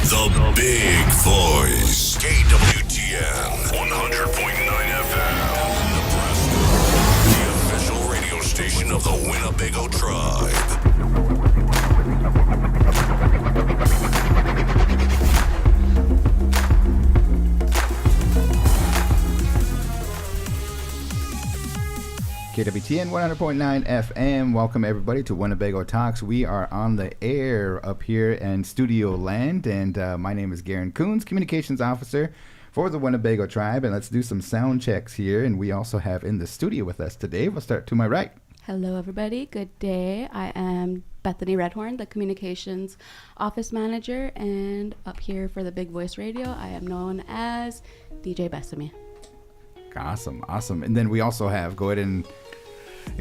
The big voice. KWTN 100.9 FM. Nebraska. The official radio station of the Winnebago tribe. KWTN 100.9 FM. Welcome everybody to Winnebago Talks. We are on the air up here in Studio Land, and my name is Garan Coons, Communications Officer for the Winnebago Tribe. And let's do some sound checks here. And we also have in the studio with us today. We'll start to my right. Hello everybody. Good day. I am Bethani Redhorn, the Communications Office Manager, and up here for the Big Voice Radio, I am known as DJ Bethani. Awesome. And then we also have, go ahead and...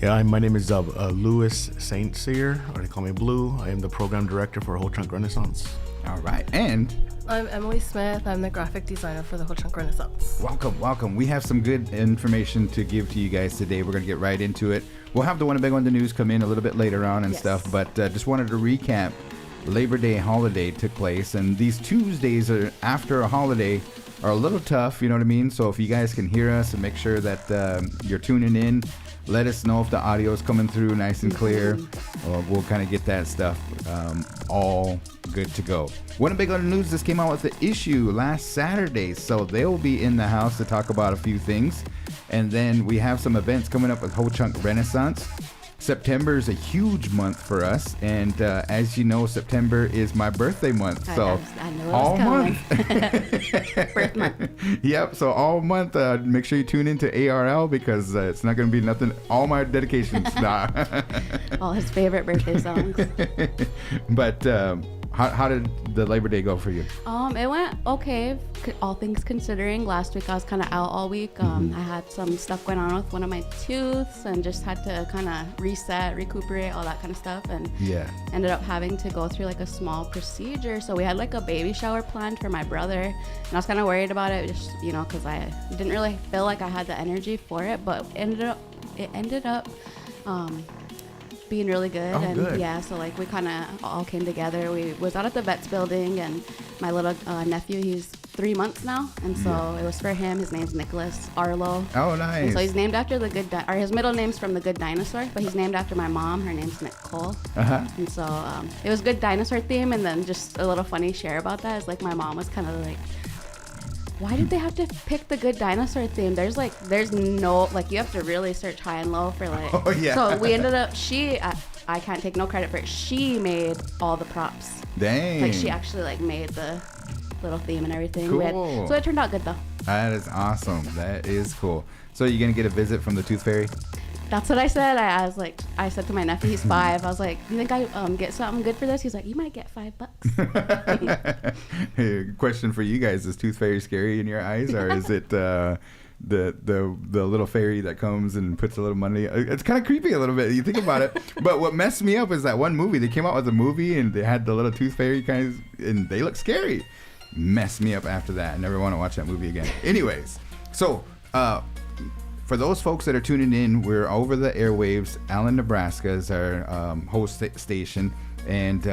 Yeah, my name is Louis Saint Cyr, or they call me Blue. I am the program director for Whole Chunk Renaissance. All right, and... I'm Emily Smith. I'm the graphic designer for the Whole Chunk Renaissance. Welcome. We have some good information to give to you guys today. We're going to get right into it. We'll have the Winnebago on the news come in a little bit later on and stuff, but just wanted to recap. Labor Day holiday took place, and these Tuesdays are after a holiday are a little tough, you know what I mean? So if you guys can hear us and make sure that you're tuning in, let us know if the audio is coming through nice and clear. We'll kind of get that stuff all good to go. Winnebago News just came out with the issue last Saturday, so they'll be in the house to talk about a few things. And then we have some events coming up with Whole Chunk Renaissance. September is a huge month for us, and as you know, September is my birthday month. So I know all month. Birth month. Yep. So all month, make sure you tune into ARL because it's not going to be nothing. All my dedications. All his favorite birthday songs. But how did the Labor Day go for you? It went okay, all things considering. Last week I was kind of out all week. I had some stuff going on with one of my tooths and just had to kind of reset, recuperate, all that kind of stuff. And ended up having to go through like a small procedure. So we had like a baby shower planned for my brother. And I was kind of worried about it, just, you know, because I didn't really feel like I had the energy for it. But it ended up being really good. Good. Yeah, so like we kind of all came together. We was out at the vets building, and my little nephew, he's 3 months now, and so it was for him. His name's Nicholas Arlo. Oh, nice. And so he's named after the good or his middle name's from the Good Dinosaur, but he's named after my mom. Her name's Nicole. And so it was good dinosaur theme. And then just a little funny share about that is like my mom was kind of like, why did they have to pick the Good Dinosaur theme? There's no, like, you have to really search high and low for like. Oh, yeah. So we ended up, I can't take no credit for it. She made all the props. Dang. Like, she actually like made the little theme and everything. Cool. So it turned out good though. That is awesome. That is cool. So you're going to get a visit from the Tooth Fairy? That's what I said. I said to my nephew, he's 5. I was like, you think I get something good for this? He's like, you might get $5. Hey, question for you guys: is Tooth Fairy scary in your eyes, or is it the little fairy that comes and puts a little money? It's kind of creepy a little bit. You think about it. But what messed me up is that one movie. They came out with a movie and they had the little Tooth Fairy kinds, and they look scary. Messed me up after that. I never want to watch that movie again. Anyways, so. For those folks that are tuning in, we're over the airwaves. Allen, Nebraska is our host station, and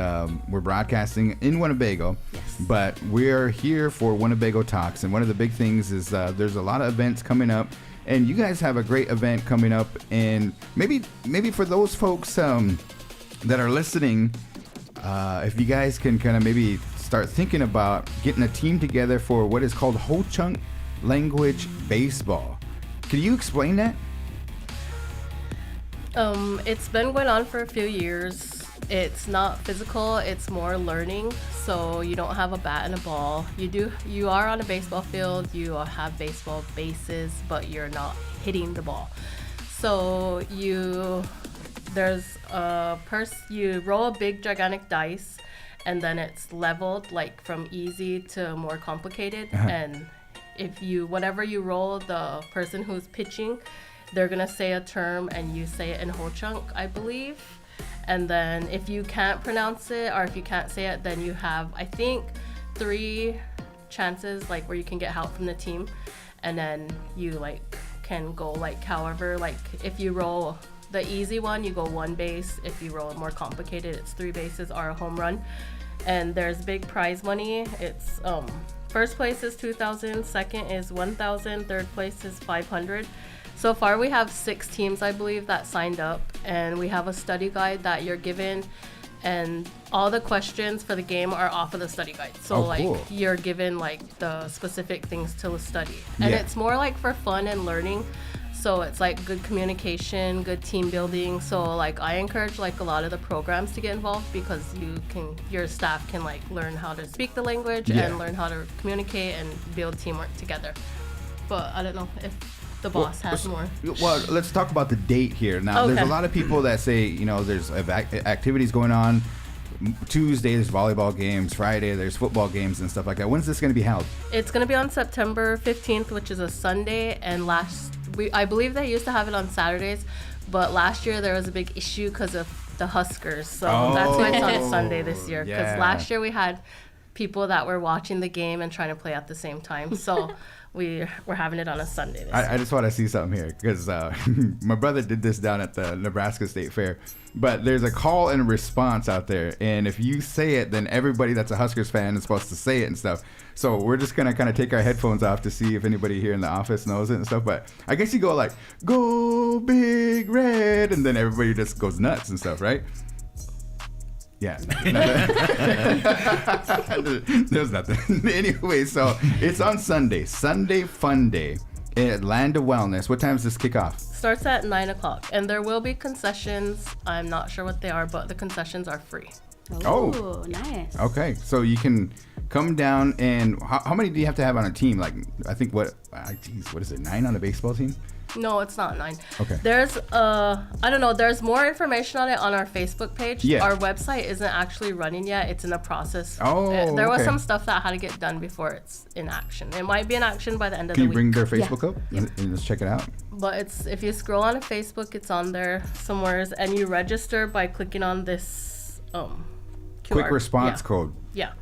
we're broadcasting in Winnebago. Yes. But we're here for Winnebago Talks, and one of the big things is there's a lot of events coming up, and you guys have a great event coming up. And maybe for those folks that are listening, if you guys can kind of maybe start thinking about getting a team together for what is called Whole Chunk Language Baseball. Can you explain that? It's been going on for a few years. It's not physical, it's more learning. So you don't have a bat and a ball. You are on a baseball field, you have baseball bases, but you're not hitting the ball. So you roll a big gigantic dice, and then it's leveled like from easy to more complicated. And whenever you roll, the person who's pitching, they're gonna say a term and you say it in Whole Chunk, I believe. And then if you can't pronounce it or if you can't say it, then you have, I think, 3 chances like where you can get help from the team. And then you like can go like however, like if you roll the easy one, you go 1 base. If you roll a more complicated, it's 3 bases or a home run. and there's big prize money. It's first place is $2,000, second is $1,000, third place is $500. So far we have 6 teams, I believe, that signed up, and we have a study guide that you're given, and all the questions for the game are off of the study guide. So cool. You're given like the specific things to study, and it's more like for fun and learning. So it's like good communication, good team building. So like I encourage like a lot of the programs to get involved, because your staff can like learn how to speak the language and learn how to communicate and build teamwork together. But I don't know if the boss has more. Well, let's talk about the date here. Now, there's a lot of people that say, there's activities going on. Tuesday there's volleyball games, Friday there's football games and stuff like that. When's this going to be held? It's going to be on September 15th, which is a Sunday, and I believe they used to have it on Saturdays, but last year there was a big issue because of the Huskers, so that's why it's on Sunday this year, because last year we had people that were watching the game and trying to play at the same time, so we're having it on a Sunday this year. I just want to see something here, because my brother did this down at the Nebraska State Fair. But there's a call and response out there, and if you say it, then everybody that's a Huskers fan is supposed to say it and stuff. So we're just gonna kind of take our headphones off to see if anybody here in the office knows it and stuff. But I guess you go like, "Go Big Red," and then everybody just goes nuts and stuff, right? Yeah. There's nothing. Anyway, so it's on Sunday Fun Day at Land of Wellness. What time does this kick off? Starts at 9 o'clock, and there will be concessions. I'm not sure what they are, but the concessions are free. Oh, nice. Okay, so you can come down, and how many do you have to have on a team? Like, I think what is it, 9 on a baseball team? No, it's not 9. Okay. There's I don't know, there's more information on it on our Facebook page. Yeah. Our website isn't actually running yet. It's in the process. Oh, There was okay. some stuff that had to get done before it's in action. It might be in action by the end of the Can you week. bring their Facebook up and let's check it out? But if you scroll on Facebook, it's on there somewhere, and you register by clicking on this QR. Quick response code. Yeah.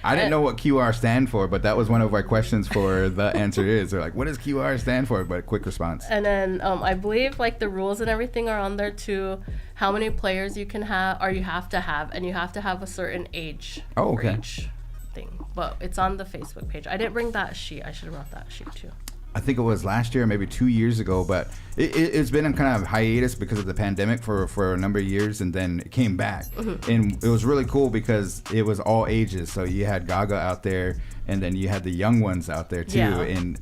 I didn't know what QR stand for, but that was one of our questions for the answer is. They're like, what does QR stand for? But quick response. And then I believe like the rules and everything are on there too. How many players you can have, or you have to have, and you have to have a certain age. Oh, okay. For each thing. But it's on the Facebook page. I didn't bring that sheet. I should have brought that sheet too. I think it was last year, maybe 2 years ago, but it's been in kind of hiatus because of the pandemic for a number of years, and then it came back. Mm-hmm. And it was really cool because it was all ages. So you had Gaga out there, and then you had the young ones out there too. Yeah. And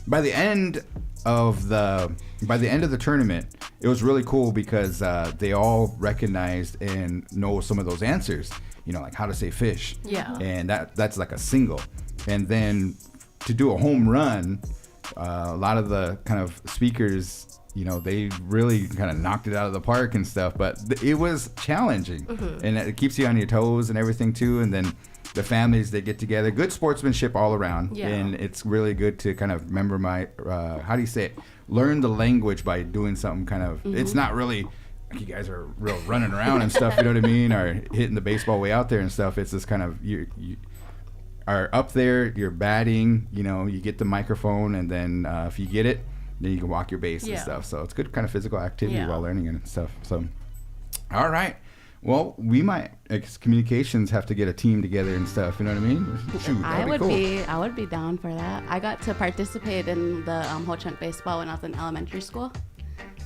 by the end of the tournament, it was really cool because they all recognized and know some of those answers. Like how to say fish. Yeah. And that's like a single, and then to do a home run, a lot of the kind of speakers, they really kind of knocked it out of the park and stuff, but it was challenging. Mm-hmm. And it keeps you on your toes and everything too. And then the families, they get together, good sportsmanship all around. Yeah. And it's really good to kind of remember learn the language by doing something kind of, mm-hmm. It's not really, you guys are real running around and stuff, you know what I mean? Or hitting the baseball way out there and stuff. It's just kind of, you are up there, you're batting, you get the microphone, and then if you get it, then you can walk your base and stuff. So it's good kind of physical activity while learning and stuff. So, all right. Well, we might, communications, have to get a team together and stuff. You know what I mean? Shoot, I would be down for that. I got to participate in the whole chunk baseball when I was in elementary school.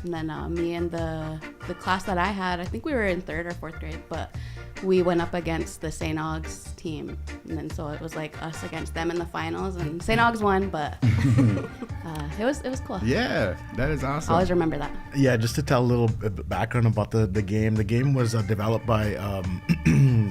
And then me and the class that I had, I think we were in 3rd or 4th grade, but we went up against the St. Aug's team. And then so it was like us against them in the finals, and St. Aug's won, but it was cool. Yeah, that is awesome. I always remember that. Yeah, just to tell a little background about the game. The game was developed by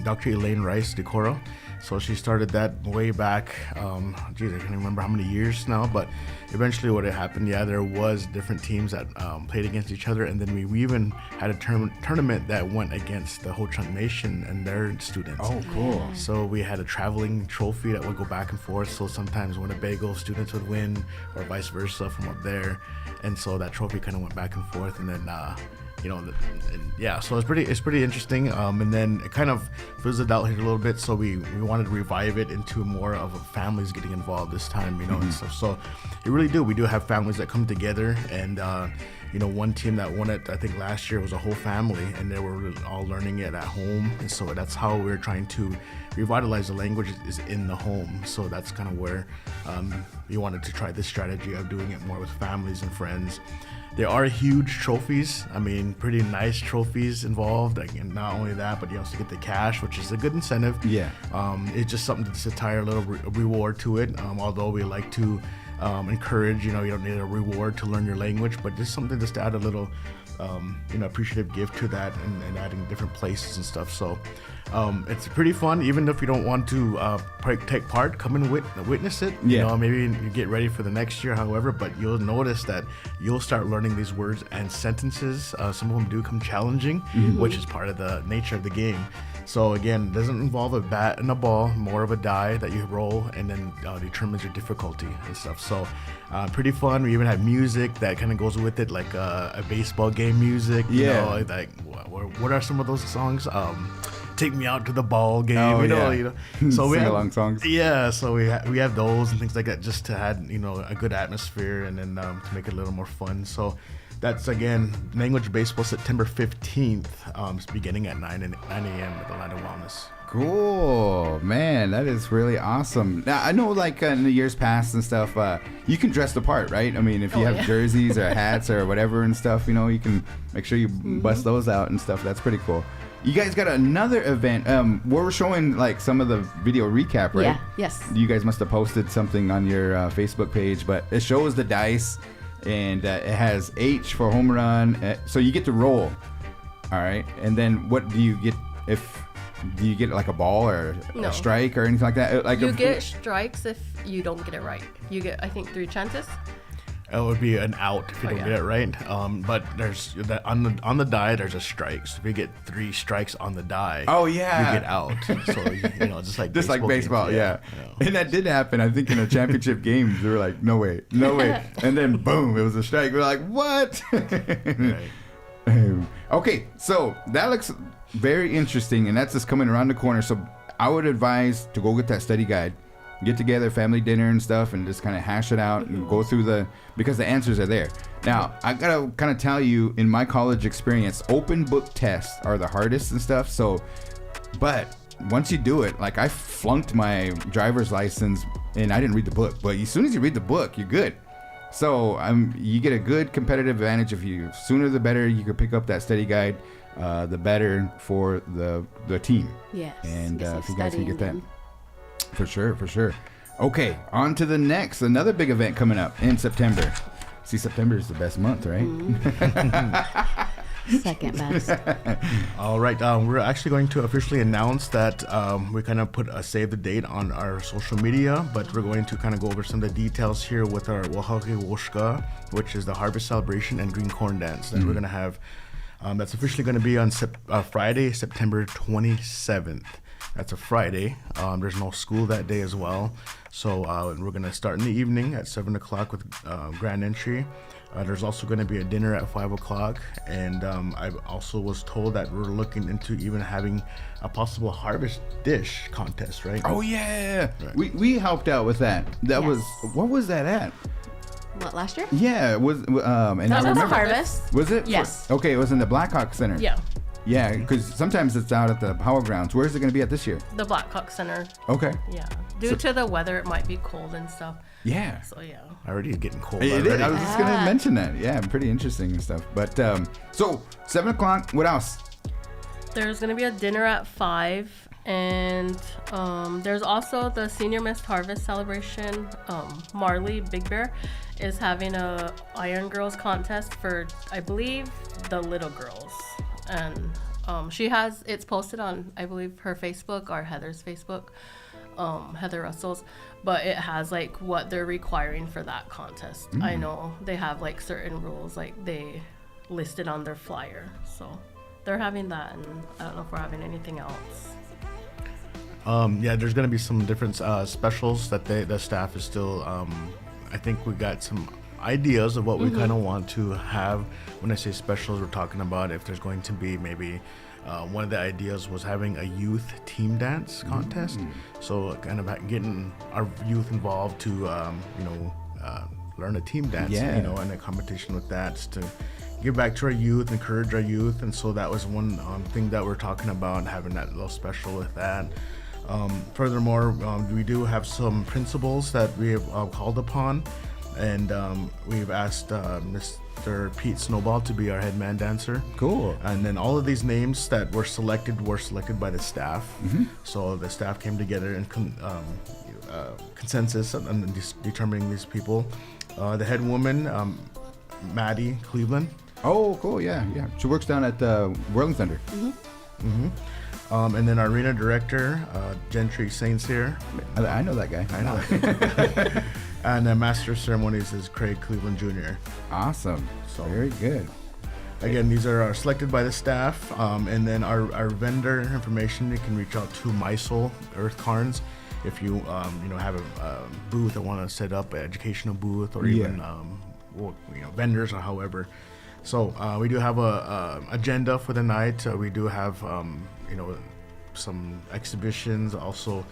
Dr. Elaine Rice DeCoro. So she started that way back, I can't remember how many years now, but eventually what had happened, there was different teams that played against each other, and then we even had a tournament that went against the Ho Chunk Nation and their students. Oh, cool. So we had a traveling trophy that would go back and forth, so sometimes Winnebago students would win, or vice versa from up there, and so that trophy kind of went back and forth, and then yeah, so it's pretty interesting. And then it kind of fizzled out here a little bit, so we wanted to revive it into more of families getting involved this time, and stuff. So we do have families that come together, and one team that won it, I think last year, was a whole family, and they were all learning it at home, and so that's how we're trying to revitalize the language, is in the home. So that's kind of where we wanted to try this strategy of doing it more with families and friends. There are huge trophies. I mean, pretty nice trophies involved. And not only that, but you also get the cash, which is a good incentive. Yeah. It's just something to tie a little reward to it. Although we like to encourage, you don't need a reward to learn your language, but just something just to add a little, appreciative gift to that, and adding different places and stuff. So it's pretty fun. Even if you don't want to take part, come and witness it. Maybe you get ready for the next year, however, but you'll notice that you'll start learning these words and sentences. Some of them do come challenging, which is part of the nature of the game. So again, it doesn't involve a bat and a ball, more of a die that you roll, and then determines your difficulty and stuff. So pretty fun. We even have music that kind of goes with it, like a baseball game music. Like what are some of those songs? Take Me Out to the Ball Game. So we have sing-along songs. Yeah, so we have those and things like that, just to add a good atmosphere, and then to make it a little more fun. So that's, again, Language Baseball, September 15th, beginning at 9 a.m. at the Land of Wellness. Cool, man, that is really awesome. Now, I know, like, in the years past and stuff, you can dress the part, right? I mean, if you have jerseys or hats or whatever and stuff, you can make sure you bust those out and stuff. That's pretty cool. You guys got another event. We're showing like some of the video recap, right? Yeah. Yes. You guys must have posted something on your Facebook page, but it shows the dice, and it has H for home run. So you get to roll. All right. And then what do you get do you get like a ball or a strike or anything like that? Like you get strikes if you don't get it right. You get, I think, 3 chances. It would be an out if you don't get it right. But there's on the die, there's a strike. So if you get 3 strikes on the die, you get out. So just like baseball, yeah. And that did happen. I think in a championship game, they were like, no way, and then boom, it was a strike. We're like, what? Okay, so that looks very interesting, and that's just coming around the corner. So I would advise to go get that study guide. Get together, family dinner and stuff, and just kind of hash it out and go through because the answers are there. Now, I gotta kind of tell you, in my college experience, open book tests are the hardest and stuff. So, but once you do it, like I flunked my driver's license and I didn't read the book. But as soon as you read the book, you're good. So you get a good competitive advantage. If you sooner the better, you can pick up that study guide, the better for the team. Yes. And if you guys can get that. For sure. Okay, on to the next. Another big event coming up in September. See, September is the best month, right? Second best. All right, we're actually going to officially announce that we kind of put a save the date on our social media, but we're going to kind of go over some of the details here with our Oaxaca Woshka, which is the harvest celebration and green corn dance that we're going to have. That's officially going to be on Friday, September 27th. That's a Friday. There's no school that day as well. So we're going to start in the evening at 7 o'clock with grand entry. There's also going to be a dinner at 5 o'clock. And I also was told that we're looking into even having a possible harvest dish contest, right? Oh, yeah. Right. We helped out with that. What was that at? What, last year? Yeah. It was, and that was the harvest. Was it? Yes. Okay, it was in the Blackhawk Center. Yeah. Yeah, because sometimes it's out at the Power Grounds. Where is it going to be at this year? The Blackhawk Center. Okay. Yeah. Due to the weather, it might be cold and stuff. Yeah. So, yeah. Already getting cold. It is. I was just going to mention that. Yeah, pretty interesting and stuff. But, so, 7 o'clock, what else? There's going to be a dinner at 5. And there's also the Senior Mist Harvest celebration. Marley Big Bear is having a Iron Girls contest for, I believe, the little girls. And it's posted on, I believe, her Facebook or Heather's Facebook, Heather Russell's, but it has like what they're requiring for that contest. I know they have like certain rules, like they listed on their flyer. So they're having that, and I don't know if we're having anything else. Yeah, there's going to be some different specials that the staff is still, I think we got some ideas of what we kind of want to have. When I say specials, we're talking about if there's going to be maybe one of the ideas was having a youth team dance contest. So kind of getting our youth involved to learn a team dance, and a competition with that to give back to our youth, encourage our youth. And so that was one thing that we're talking about, having that little special with that. Furthermore, we do have some principals that we have called upon, and we've asked Mr. Pete Snowball to be our head man dancer. Cool. And then all of these names that were selected by the staff. So the staff came together and consensus on determining these people. The head woman, Maddie Cleveland. Oh, cool. Yeah. She works down at Whirling Thunder. And then our arena director, Gentry Saints here. I know that guy. I know. And the master of ceremonies is Craig Cleveland Jr. Awesome. Very good. Again, these are selected by the staff. And then our vendor information, you can reach out to MySoul Earth Carns if you have a booth that want to set up an educational booth, or even vendors or however. So we do have a agenda for the night. We do have some exhibitions. Also,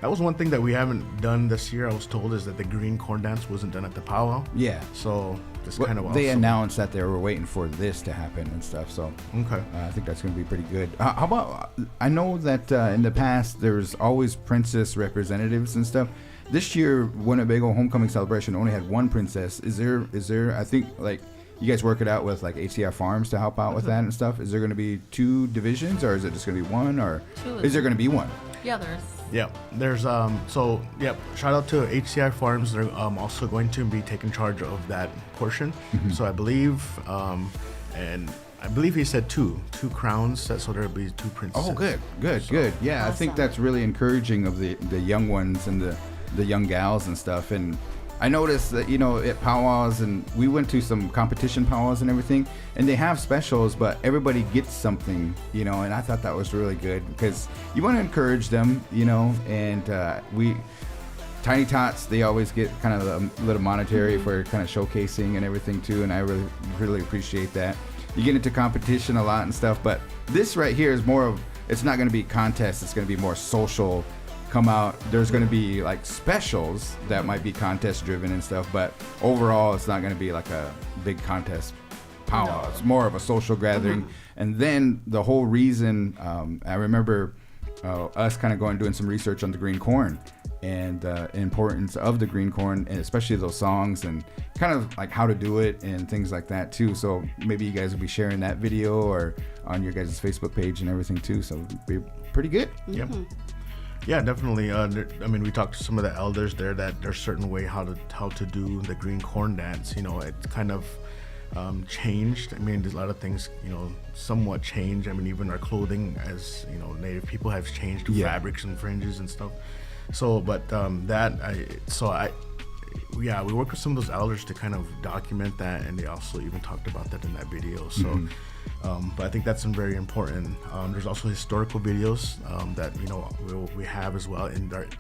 that was one thing that we haven't done this year. I was told is that the green corn dance wasn't done at the powwow. Yeah. So this kind of they announced that they were waiting for this to happen and stuff. So okay, I think that's going to be pretty good. How about? I know that in the past there's always princess representatives and stuff. This year, Winnebago Homecoming Celebration only had one princess. Is there? I think like. You guys work it out with like HCI Farms to help out with that and stuff. Is there going to be 2 divisions, or is it just going to be one, or is there going to be one? Yeah, there's. Yeah, there's shout out to HCI Farms. They're also going to be taking charge of that portion. So I believe, and I believe he said two crowns, so there'll be 2 princesses. Oh, good. Yeah, awesome. I think that's really encouraging of the young ones and the young gals and stuff. And I noticed that, at powwows, and we went to some competition powwows and everything, and they have specials, but everybody gets something, and I thought that was really good because you want to encourage them, and Tiny Tots, they always get kind of a little monetary for kind of showcasing and everything too, and I really, really appreciate that. You get into competition a lot and stuff, but this right here is more of, it's not going to be contests, it's going to be more social. Come out, there's going to be like specials that might be contest driven and stuff, but overall it's not going to be like a big contest powwow. No. It's more of a social gathering. And then the whole reason, I remember us kind of doing some research on the green corn and the importance of the green corn, and especially those songs and kind of like how to do it and things like that too. So maybe you guys will be sharing that video or on your guys' Facebook page and everything too, so it'll be pretty good. Yep. Yeah, definitely. We talked to some of the elders there that there's certain way how to do the green corn dance. It's kind of changed. There's a lot of things, somewhat changed. Even our clothing as, Native people have changed to fabrics and fringes and stuff. So, but we worked with some of those elders to kind of document that, and they also even talked about that in that video. So, but I think that's very important. There's also historical videos that we have as well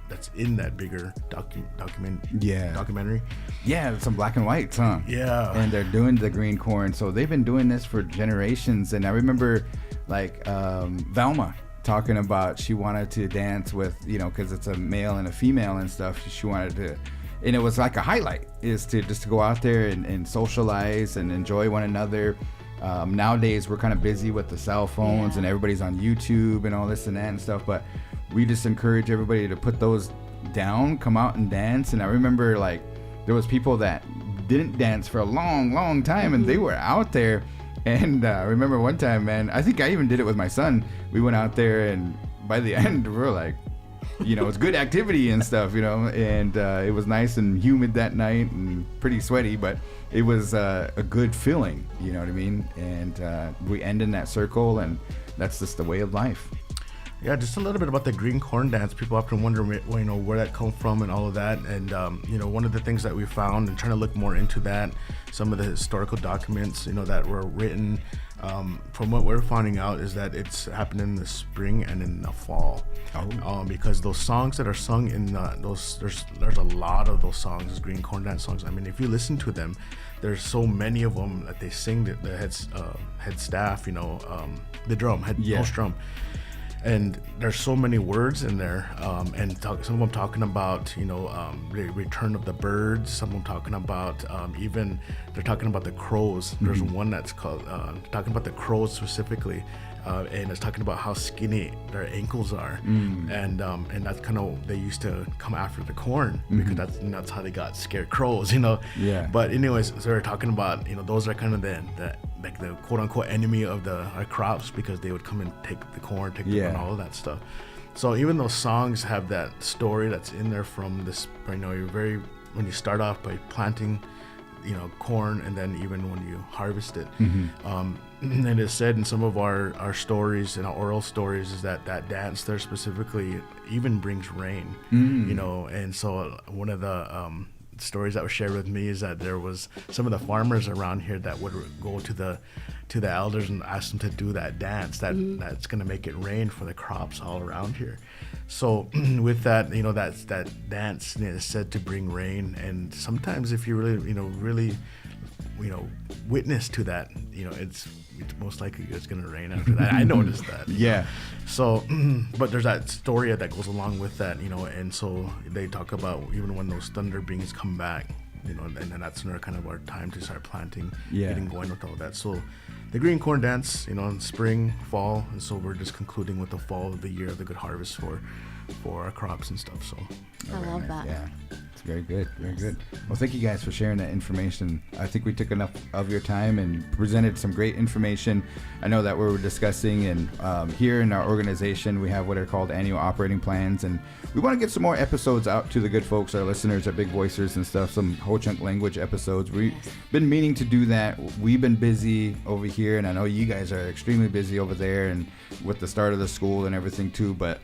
that's in that bigger documentary. Yeah, some black and whites, huh? Yeah. And they're doing the green corn, so they've been doing this for generations. And I remember like Velma talking about she wanted to dance with, because it's a male and a female and stuff. She wanted to. And it was like a highlight is to just to go out there and socialize and enjoy one another. Nowadays we're kind of busy with the cell phones and everybody's on YouTube and all this and that and stuff, but we just encourage everybody to put those down, come out and dance. And I remember like there was people that didn't dance for a long time and they were out there. And I remember one time, man, I think I even did it with my son. We went out there and by the end we were like, it's good activity and stuff, and it was nice and humid that night and pretty sweaty, but it was a good feeling, you know what I mean? And we end in that circle, and that's just the way of life. Yeah, just a little bit about the green corn dance. People often wonder, where that come from and all of that. And, one of the things that we found and trying to look more into that, some of the historical documents, that were written, From what we're finding out is that it's happening in the spring and in the fall. Because those songs that are sung in there's a lot of those songs, those green corn dance songs. I mean, if you listen to them, there's so many of them that they sing. The head staff, the host drum. And there's so many words in there, and some of them talking about, the return of the birds. Some of them talking about, even they're talking about the crows. There's one that's called talking about the crows specifically, and it's talking about how skinny their ankles are, and that's kind of, they used to come after the corn because that's how they got scared crows, Yeah. But anyways, so they're talking about, those are kind of the quote unquote enemy of our crops, because they would come and take the corn, and all of that stuff. So even those songs have that story that's in there from this, when you start off by planting, corn, and then even when you harvest it. And it's said in some of our stories, in our oral stories, is that dance there specifically even brings rain, and so one of the stories that was shared with me is that there was some of the farmers around here that would go to the elders and ask them to do that dance that's going to make it rain for the crops all around here. So with that, that dance is said to bring rain, and sometimes if you really witness to that, it's most likely it's going to rain after that. I noticed that. Yeah. So, but there's that story that goes along with that, and so they talk about even when those thunder beings come back, and then that's kind of our time to start planting, getting going with all that. So the green corn dance, in spring, fall, and so we're just concluding with the fall of the year, the good harvest for our crops and stuff. So I love that. Yeah, it's very good, very good. Well, thank you guys for sharing that information. I think we took enough of your time and presented some great information. I know that we were discussing, and here in our organization, we have what are called annual operating plans, and we want to get some more episodes out to the good folks, our listeners, our big voicers and stuff, some whole chunk language episodes. We've been meaning to do that. We've been busy over here, and I know you guys are extremely busy over there, and with the start of the school and everything too, but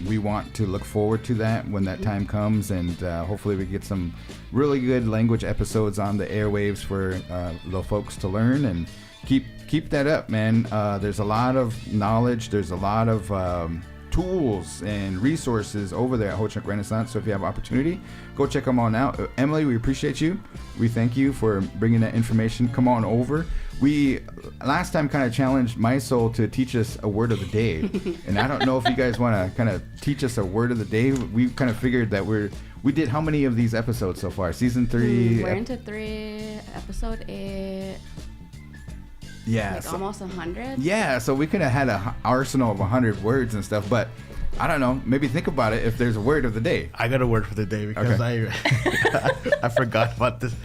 we want to look forward to that when that time comes, and hopefully we get some really good language episodes on the airwaves for the folks to learn, and keep that up, man. There's a lot of knowledge, there's a lot of tools and resources over there at Ho Chunk Renaissance, so if you have opportunity, go check them on out. Emily, we appreciate you. We thank you for bringing that information. Come on over. We last time kind of challenged my soul to teach us a word of the day, and I don't know if you guys want to kind of teach us a word of the day. We kind of figured that we did how many of these episodes so far? Season 3? We're into 3, episode 8. Yeah, like almost 100. Yeah, so we could have had an arsenal of 100 words and stuff, but I don't know. Maybe think about it if there's a word of the day. I got a word for the day because I forgot about this.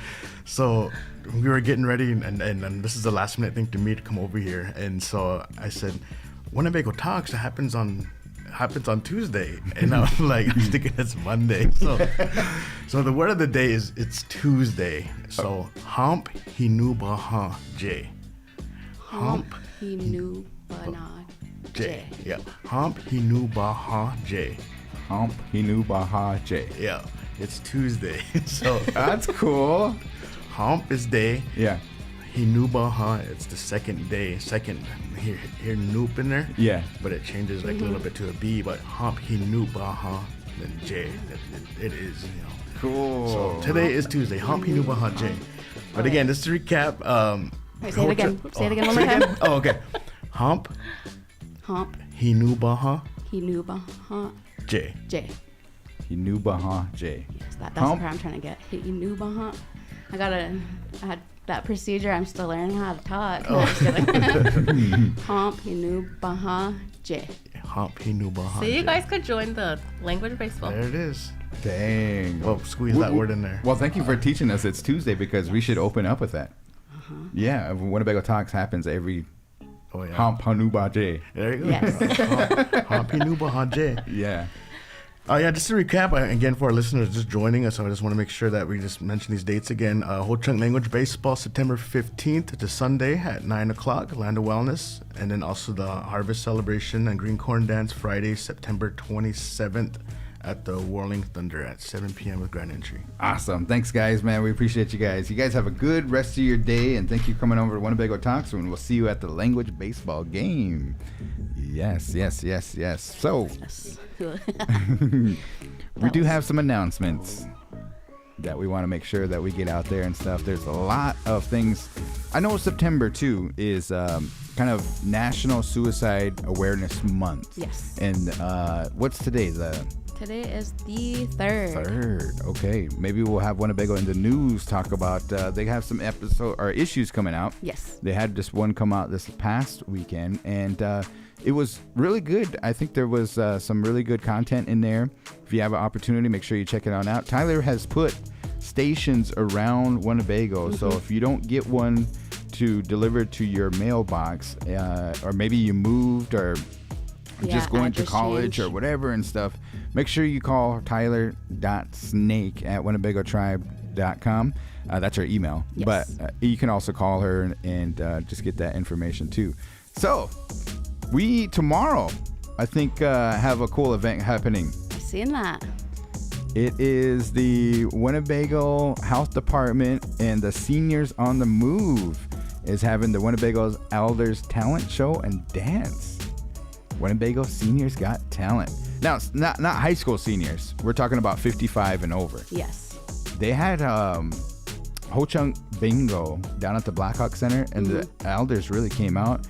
So we were getting ready, and this is the last minute thing to me to come over here, and so I said, Winnebago Talks happens on Tuesday, and I was like, I'm thinking it's Monday. So the word of the day is it's Tuesday. So Hump Hinubaha J. Hump Hinubaha J. Yeah. Hump Hinubaha J. Hump Hinubaha J. Yeah. It's Tuesday. So that's cool. Hump is day. Yeah. Hinubaha, it's the second day. Second, here noop in there. Yeah. But it changes like a little bit to a B. But Hump Hinubaha, then J. It is, Cool. So today is Tuesday. Hump Hinubaha J. But again, just to recap. Wait, say it again. Say it again one more time. Oh, okay. Hump Hinubaha J. Hinubaha J. Yes, that's what I'm trying to get. Hinubaha. I had that procedure. I'm still learning how to talk. No, Hump Hinubaha J. Hump Hinubaha. So you guys could join the language baseball. There it is. Dang. Well, squeeze that word in there. Well, thank you for teaching us. It's Tuesday because we should open up with that. Yeah, Winnebago Talks happens every Hump Hinubaha J. There you go. Yes. Hump Hinubaha J. Yeah. Yeah, just to recap, again, for our listeners just joining us, I just want to make sure that we just mention these dates again. Ho Chunk Language Baseball, September 15th to Sunday at 9 o'clock, Land of Wellness. And then also the Harvest Celebration and Green Corn Dance, Friday, September 27th at the Whirling Thunder at 7 p.m. with grand entry. Awesome. Thanks, guys, man. We appreciate you guys. You guys have a good rest of your day, and thank you for coming over to Winnebago Talks, and we'll see you at the Language Baseball game. Yes. So, we do have some announcements that we want to make sure that we get out there and stuff. There's a lot of things. I know September, too, is kind of National Suicide Awareness Month. Yes. And what's today? Today is the 3rd. Okay. Maybe we'll have Winnebago in the news talk about, they have some issues coming out. Yes. They had just one come out this past weekend, and it was really good. I think there was some really good content in there. If you have an opportunity, make sure you check it out. Tyler has put stations around Winnebago, so if you don't get one to deliver to your mailbox, or maybe you moved or just going to college or whatever and stuff, make sure you call tyler.snake@winnebagotribe.com. That's her email. Yes. But you can also call her and just get that information too. So we tomorrow, I think, have a cool event happening. I've seen that. It is the Winnebago Health Department and the Seniors on the Move is having the Winnebago's Elders Talent Show and Dance. Winnebago Seniors Got Talent. Now, it's not high school seniors. We're talking about 55 and over. Yes. They had Ho-Chunk Bingo down at the Blackhawk Center, and the elders really came out.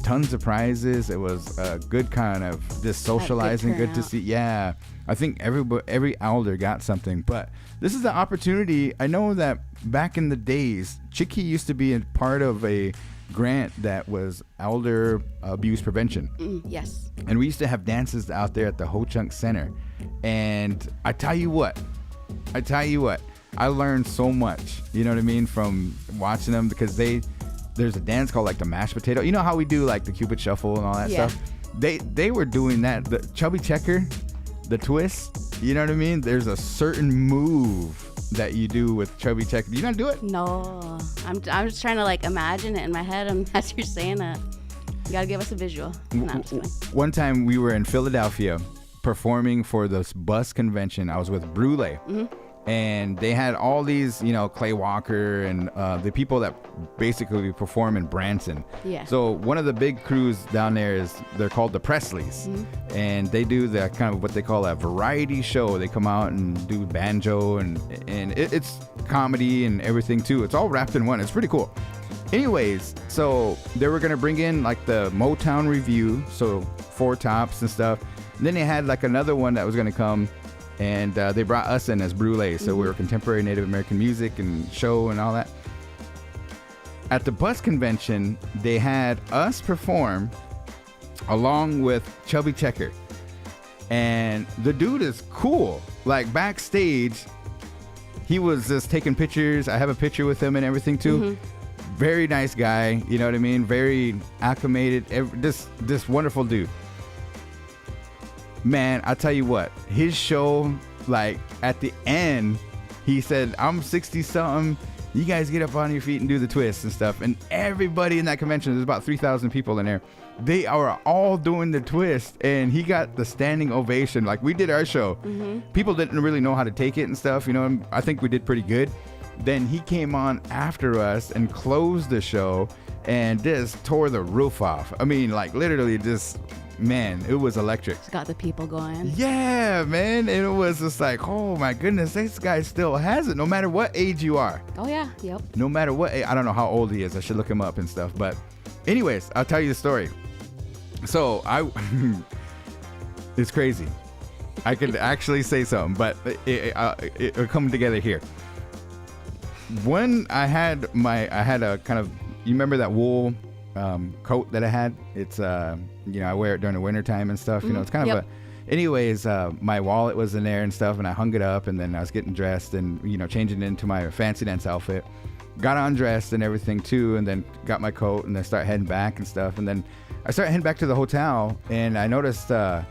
Tons of prizes. It was a good kind of just socializing. Good to see. Yeah, I think every elder got something. But this is the opportunity. I know that back in the days, Chicky used to be a part of a grant that was elder abuse prevention. Yes. And we used to have dances out there at the Ho-Chunk Center. And I tell you what, I learned so much, you know what I mean, from watching them, because there's a dance called like the mashed potato. You know how we do like the Cupid Shuffle and all that stuff? They were doing that. The chubby checker, the twist, you know what I mean? There's a certain move that you do with chubby checker. Do you not do it? No. I'm just trying to like imagine it in my head, and as you're saying it, you gotta give us a visual. No, I'm just kidding. One time we were in Philadelphia performing for this bus convention. I was with Brule. And they had all these, Clay Walker and the people that basically perform in Branson. Yeah. So one of the big crews down there they're called the Presleys. And they do the kind of what they call a variety show. They come out and do banjo and it's comedy and everything too. It's all wrapped in one. It's pretty cool. Anyways, so they were going to bring in like the Motown Review, so Four Tops and stuff. And then they had like another one that was going to come. And they brought us in as Brule, so we were contemporary Native American music and show and all that. At the bus convention, they had us perform along with Chubby Checker. And the dude is cool. Like backstage, he was just taking pictures. I have a picture with him and everything too. Very nice guy, you know what I mean? Very acclimated, this wonderful dude. Man, I'll tell you what, his show, like at the end, he said, I'm 60 something. You guys get up on your feet and do the twist and stuff. And everybody in that convention, there's about 3,000 people in there. They are all doing the twist. And he got the standing ovation. Like we did our show. People didn't really know how to take it and stuff. I think we did pretty good. Then he came on after us and closed the show and just tore the roof off. I mean, like literally just... Man, it was electric. It's got the people going. Yeah, man. And it was just like, oh my goodness, this guy still has it, no matter what age you are. Oh, yeah. Yep. No matter what, I don't know how old he is. I should look him up and stuff. But anyways, I'll tell you the story. So it's crazy. I could actually say something, but it'll come together here. When I had a kind of, you remember that wool coat that I had? It's I wear it during the winter time and stuff. It's kind of anyways, my wallet was in there and stuff, and I hung it up, and then I was getting dressed and changing into my fancy dance outfit, got undressed and everything too, and then got my coat, and then start heading back and stuff. And then I started heading back to the hotel, and I noticed I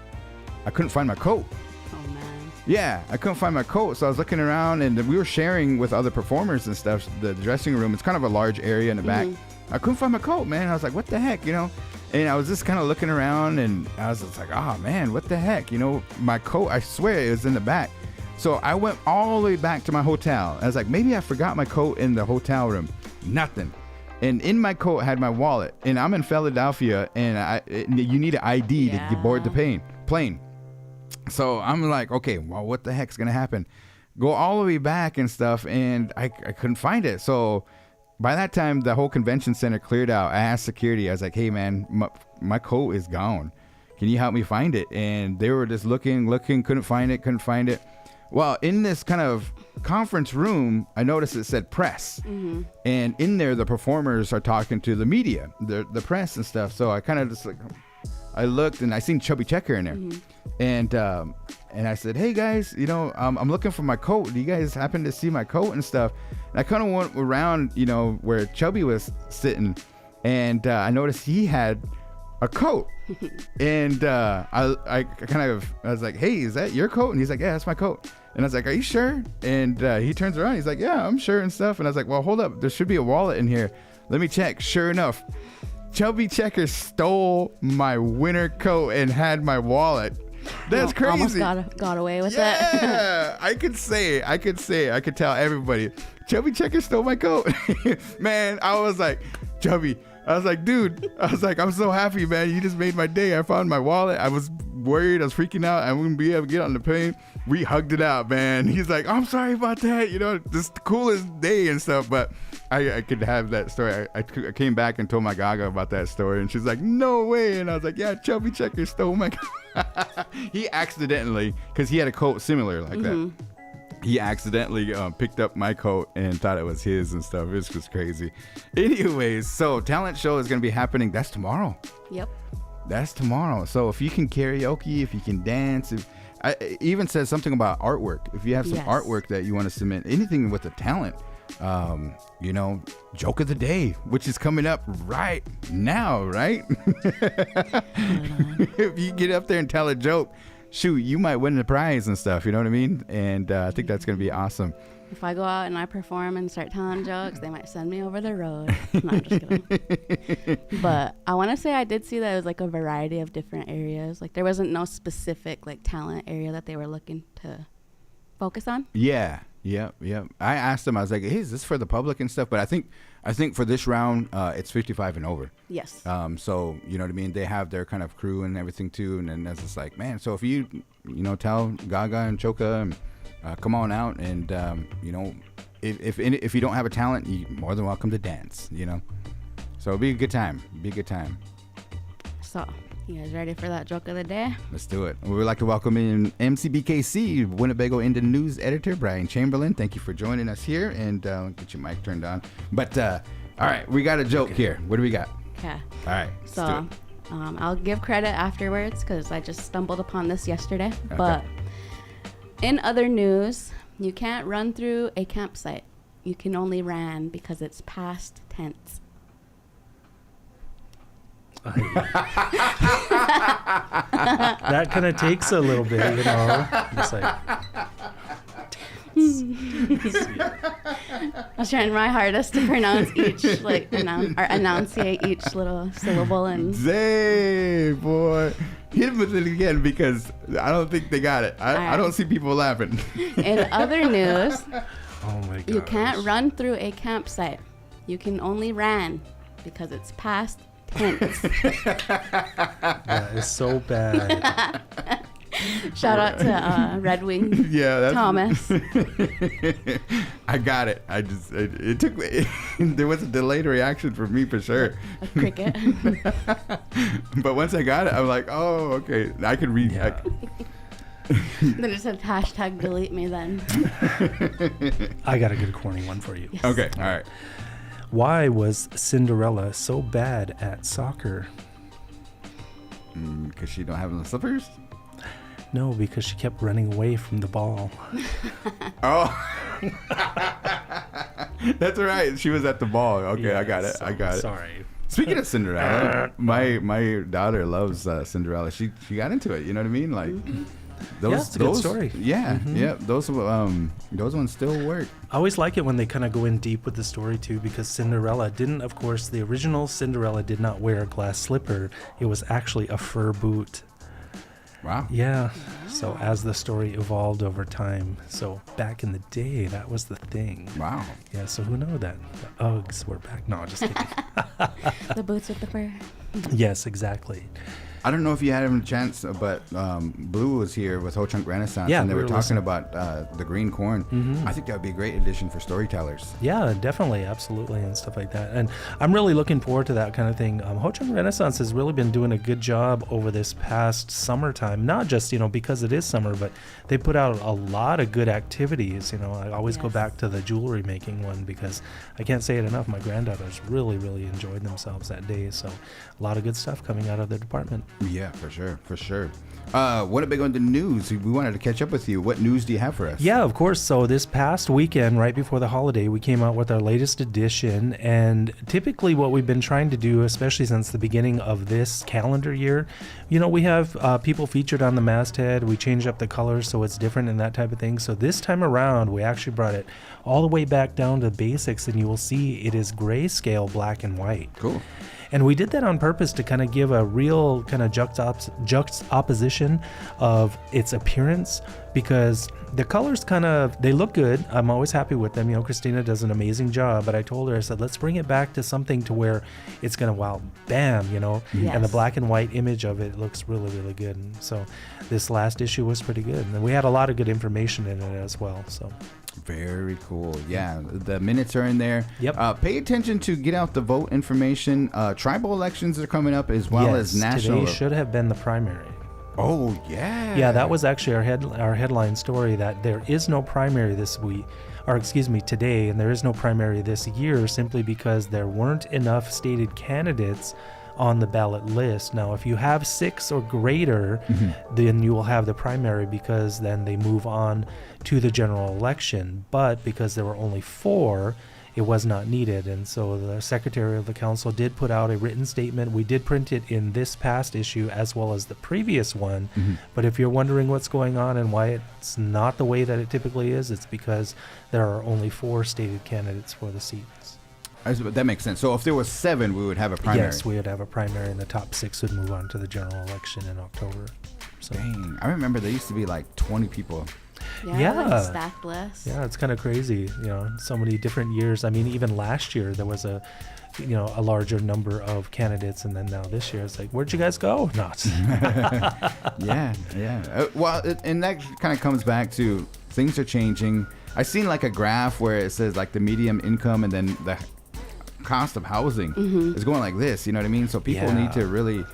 couldn't find my coat. Oh man. Yeah, I couldn't find my coat, so I was looking around, and we were sharing with other performers and stuff. The dressing room, it's kind of a large area in the back. I couldn't find my coat, man. I was like, what the heck, And I was just kind of looking around, and I was just like, oh, man, what the heck? You know, my coat, I swear it was in the back. So I went all the way back to my hotel. I was like, maybe I forgot my coat in the hotel room. Nothing. And in my coat I had my wallet. And I'm in Philadelphia, and you need an ID to board the plane. So I'm like, okay, well, what the heck's going to happen? Go all the way back and stuff, and I couldn't find it. So by that time, the whole convention center cleared out. I asked security. I was like, hey, man, my coat is gone. Can you help me find it? And they were just looking, couldn't find it. Well, in this kind of conference room, I noticed it said press. Mm-hmm. And in there, the performers are talking to the media, the press and stuff. So I kind of just like, I looked, and I seen Chubby Checker in there. Mm-hmm. And I said, hey, guys, you know, I'm looking for my coat. Do you guys happen to see my coat and stuff? And I kind of went around, you know, where Chubby was sitting, and I noticed he had a coat. And I was like, hey, is that your coat? And he's like, yeah, that's my coat. And I was like, are you sure? And he turns around. He's like, yeah, I'm sure and stuff. And I was like, well, hold up. There should be a wallet in here. Let me check. Sure enough, Chubby Checker stole my winter coat and had my wallet. That's crazy. Almost got away with it. Yeah, I could tell everybody. Chubby Checker stole my coat. Man, I was like, Chubby. I was like, dude. I was like, I'm so happy, man. You just made my day. I found my wallet. I was worried. I was freaking out. I wouldn't be able to get on the plane. We hugged it out, man. He's like, I'm sorry about that. You know, just the coolest day and stuff. But I could have that story. I came back and told my Gaga about that story, and she's like, no way. And I was like, yeah, Chubby Checker stole my coat. He accidentally, because he had a coat similar like that. He accidentally picked up my coat and thought it was his and stuff. It was just crazy. Anyways, so talent show is going to be happening. That's tomorrow. Yep. That's tomorrow. So if you can karaoke, if you can dance, it even says something about artwork. If you have some artwork that you want to submit, anything with a talent, you know, joke of the day, which is coming up right now, right? If you get up there and tell a joke, shoot, you might win the prize and stuff, you know what I mean? And I think that's going to be awesome. If I go out and I perform and start telling jokes, they might send me over the road. No, I'm just kidding. But I want to say I did see that it was like a variety of different areas. Like there wasn't no specific like talent area that they were looking to focus on. Yeah. I asked them, I was like, hey, is this for the public and stuff? But I think for this round, it's 55 and over. Yes. So, you know what I mean? They have their kind of crew and everything too. And then that's just like, man, so if you tell Gaga and Choka, come on out and, you know, if you don't have a talent, you're more than welcome to dance, you know? So it'll be a good time. So, you guys ready for that joke of the day? Let's do it. We would like to welcome in MCBKC, Winnebago Indie News Editor, Brian Chamberlain. Thank you for joining us here, and get your mic turned on. But, all right, we got a joke here. What do we got? Okay. All right, so I'll give credit afterwards because I just stumbled upon this yesterday. Okay. But in other news, you can't run through a campsite. You can only ran because it's past tense. That kind of takes a little bit, you know. Just like, I was trying my hardest to pronounce each, like, or enunciate each little syllable. And Zay, boy. Hit him with it again because I don't think they got it. I don't see people laughing. In other news, oh my God, you can't run through a campsite. You can only ran because it's past tense. That is so bad. Shout out to Red Wing Thomas. I got it. It took me. There was a delayed reaction for me for sure. A cricket. But once I got it, I'm like, oh, okay. I could read. Yeah. Then it said hashtag delete me then. I got a good corny one for you. Yes. Okay, all right. Why was Cinderella so bad at soccer? Because she don't have no slippers? No, because she kept running away from the ball. Oh. That's right. She was at the ball. Okay, yes, I got it. Sorry. Speaking of Cinderella, my daughter loves Cinderella. She got into it. You know what I mean? Like, it's a good story. Yeah, yeah. Those ones still work. I always like it when they kind of go in deep with the story too, because Cinderella didn't, of course, the original Cinderella did not wear a glass slipper. It was actually a fur boot. Wow. Yeah. So as the story evolved over time, so back in the day, that was the thing. Wow. Yeah. So who knew that the Uggs were back? No, just kidding. The boots with the fur. Yes, exactly. I don't know if you had a chance, but Blue was here with Ho Chunk Renaissance, Yeah, and they we were were talking listening. about the green corn. I think that would be a great addition for storytellers. Yeah, definitely, absolutely, and stuff like that. And I'm really looking forward to that kind of thing. Ho Chunk Renaissance has really been doing a good job over this past summertime, not just, because it is summer, but they put out a lot of good activities. I always go Yes. back to the jewelry making one because I can't say it enough. My granddaughters really, really enjoyed themselves that day. So a lot of good stuff coming out of the department. Yeah, for sure, for sure. What a big on the news. We wanted to catch up with you. What news do you have for us? Yeah, of course. So this past weekend, right before the holiday, we came out with our latest edition. And typically what we've been trying to do, especially since the beginning of this calendar year, we have people featured on the masthead. We changed up the colors so it's different and that type of thing. So this time around, we actually brought it all the way back down to basics, and you will see it is grayscale black and white. Cool. And we did that on purpose to kind of give a real kind of juxtaposition of its appearance, because the colors they look good. I'm always happy with them. Christina does an amazing job, but I told her, I said, let's bring it back to something to where it's going to, wow, bam, and the Yes. black and white image of it looks really, really good. And so this last issue was pretty good. And we had a lot of good information in it as well. So Very cool. Yeah, the minutes are in there. Yep. Pay attention to get out the vote information. Tribal elections are coming up as well as national. Today should have been the primary. Oh, yeah. Yeah, that was actually our headline story, that there is no primary today, and there is no primary this year simply because there weren't enough stated candidates on the ballot list. Now, if you have 6 or greater, then you will have the primary, because then they move on to the general election. But because there were only 4, it was not needed. And so the secretary of the council did put out a written statement. We did print it in this past issue as well as the previous one. But if you're wondering what's going on and why it's not the way that it typically is, it's because there are only 4 stated candidates for the seats. That makes sense. So if there was 7, we would have a primary. Yes, we would have a primary, and the top 6 would move on to the general election in October. So Dang, I remember there used to be like 20 people. Yeah. Like Yeah. a stacked list. yeah, it's kind of crazy, so many different years. I mean, even last year there was a larger number of candidates, and then now this year it's like, where'd you guys go? Not. Yeah. And that kind of comes back to things are changing. I seen like a graph where it says like the medium income and then the cost of housing is going like this. You know what I mean? So people need to really,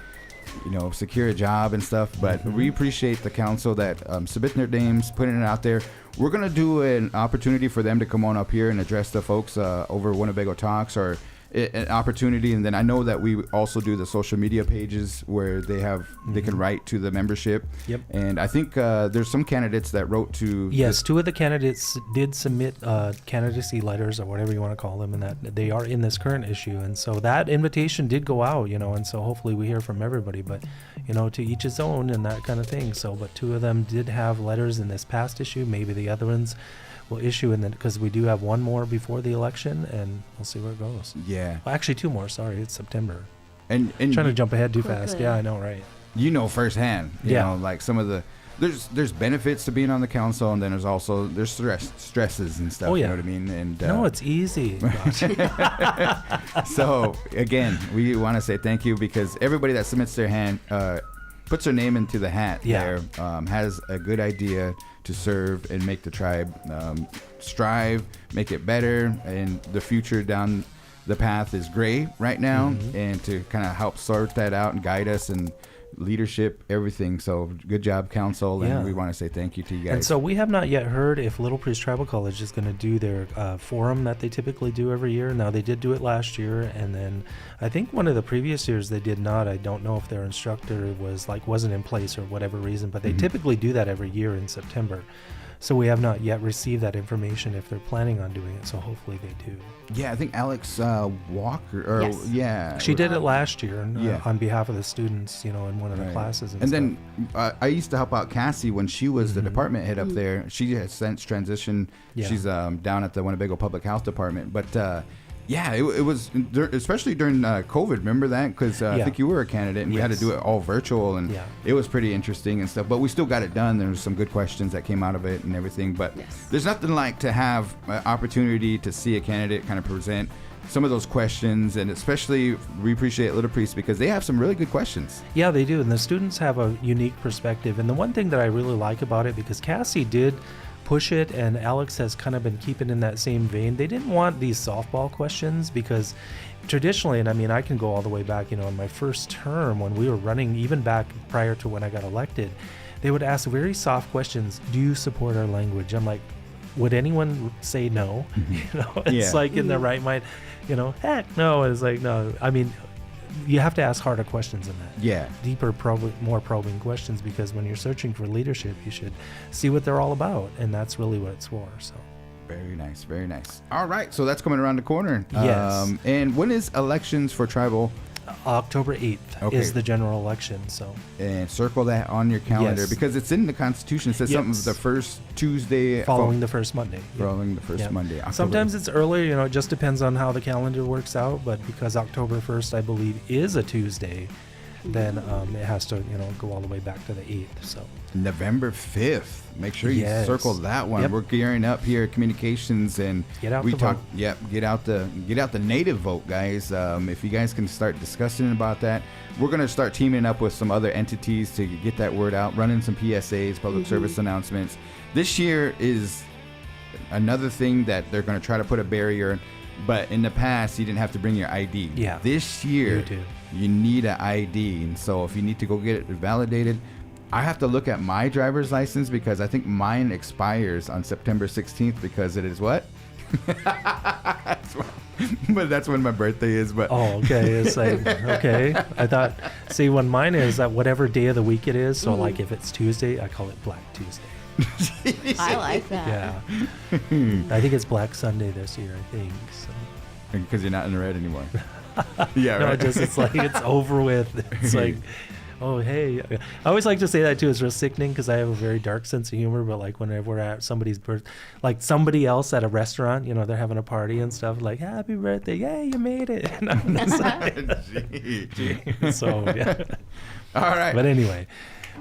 secure a job and stuff. But we appreciate the council that submitting their names, putting it out there. We're gonna do an opportunity for them to come on up here and address the folks over Winnebago Talks, or an opportunity. And then I know that we also do the social media pages where they can write to the membership. Yep. And I think there's some candidates that wrote to. Yes, 2 of the candidates did submit candidacy letters, or whatever you want to call them, and that they are in this current issue. And so that invitation did go out, and so hopefully we hear from everybody, but to each his own and that kind of thing. So, but 2 of them did have letters in this past issue. Maybe the other ones will issue, and then because we do have 1 more before the election, and we'll see where it goes. Yeah. Well, actually 2 more. Sorry, it's September. And Trying to jump ahead too fast. Quickly. Yeah, I know, right? firsthand. Like some of the there's benefits to being on the council, and then there's stresses and stuff. Oh, yeah. You know what I mean? And No, it's easy. so again, we want to say thank you, because everybody that submits their hand, puts their name into the hat there, has a good idea to serve and make the tribe strive, make it better, and the future down the path is gray right now, and to kind of help sort that out and guide us and leadership, everything. So good job, council, and we want to say thank you to you guys. And so we have not yet heard if Little Priest Tribal College is going to do their forum that they typically do every year. Now, they did do it last year, and then I think one of the previous years they did not. I don't know if their instructor wasn't in place or whatever reason, but they typically do that every year in September. So we have not yet received that information if they're planning on doing it. So hopefully they do. Yeah, I think Alex Walker. Or, Yes. Yeah. She did it last year Yeah. on behalf of the students, in one of the Right. classes. And stuff. then I used to help out Cassie when she was the department head up there. She has since transitioned. Yeah. She's down at the Winnebago Public Health Department. But yeah, it was, especially during COVID. Remember that? Because I think you were a candidate and we had to Yes. do it all virtual. And Yeah. it was pretty interesting and stuff. But we still got it done. There was some good questions that came out of it and everything. But Yes. there's nothing like to have an opportunity to see a candidate kind of present some of those questions. And especially we appreciate Little Priest because they have some really good questions. Yeah, they do. And the students have a unique perspective. And the one thing that I really like about it, because Cassie did push it and Alex has kind of been keeping in that same vein, they didn't want these softball questions because traditionally, and I mean, I can go all the way back, in my first term when we were running, even back prior to when I got elected, they would ask very soft questions. Do you support our language? I'm like, would anyone say no? It's Yeah. like in their right mind, heck no. It's like, no, I mean, you have to ask harder questions than that. Yeah. Deeper, more probing questions, because when you're searching for leadership, you should see what they're all about, and that's really what it's for. So, Very nice, very nice. All right, so that's coming around the corner. Yes. And when is elections for tribal? October 8th Okay. is the general election. So, And circle that on your calendar Yes. because it's in the Constitution. It says something Yes. the first Tuesday following the first Monday. following the first Yeah. Monday. October. Sometimes it's earlier, it just depends on how the calendar works out. But because October 1st, I believe, is a Tuesday, then it has to, go all the way back to the 8th. So, November 5th. Make sure you Yes. circle that one. Yep. We're gearing up here at communications and Get out we the talk. vote. Yep, get out the native vote, guys. If you guys can start discussing about that, we're gonna start teaming up with some other entities to get that word out, running some PSAs, public service announcements. This year is another thing that they're gonna try to put a barrier. But in the past, you didn't have to bring your ID. Yeah. This year, You do. you need an ID, and so if you need to go get it validated, I have to look at my driver's license because I think mine expires on September 16th because it is what? But that's when my birthday is. But oh, okay. It's like, okay. I thought, see, when mine is at whatever day of the week it is. So, like, if it's Tuesday, I call it Black Tuesday. I like that. Yeah. I think it's Black Sunday this year, I think. So. because you're not in the red anymore. Yeah, No, right. it's like it's over with. It's like, oh, hey. I always like to say that too. It's real sickening because I have a very dark sense of humor. But like whenever we're at somebody's birth, like somebody else at a restaurant, they're having a party and stuff, like, happy birthday. Yeah, you made it. And I'm just like, Gee. so, yeah. All right. But anyway.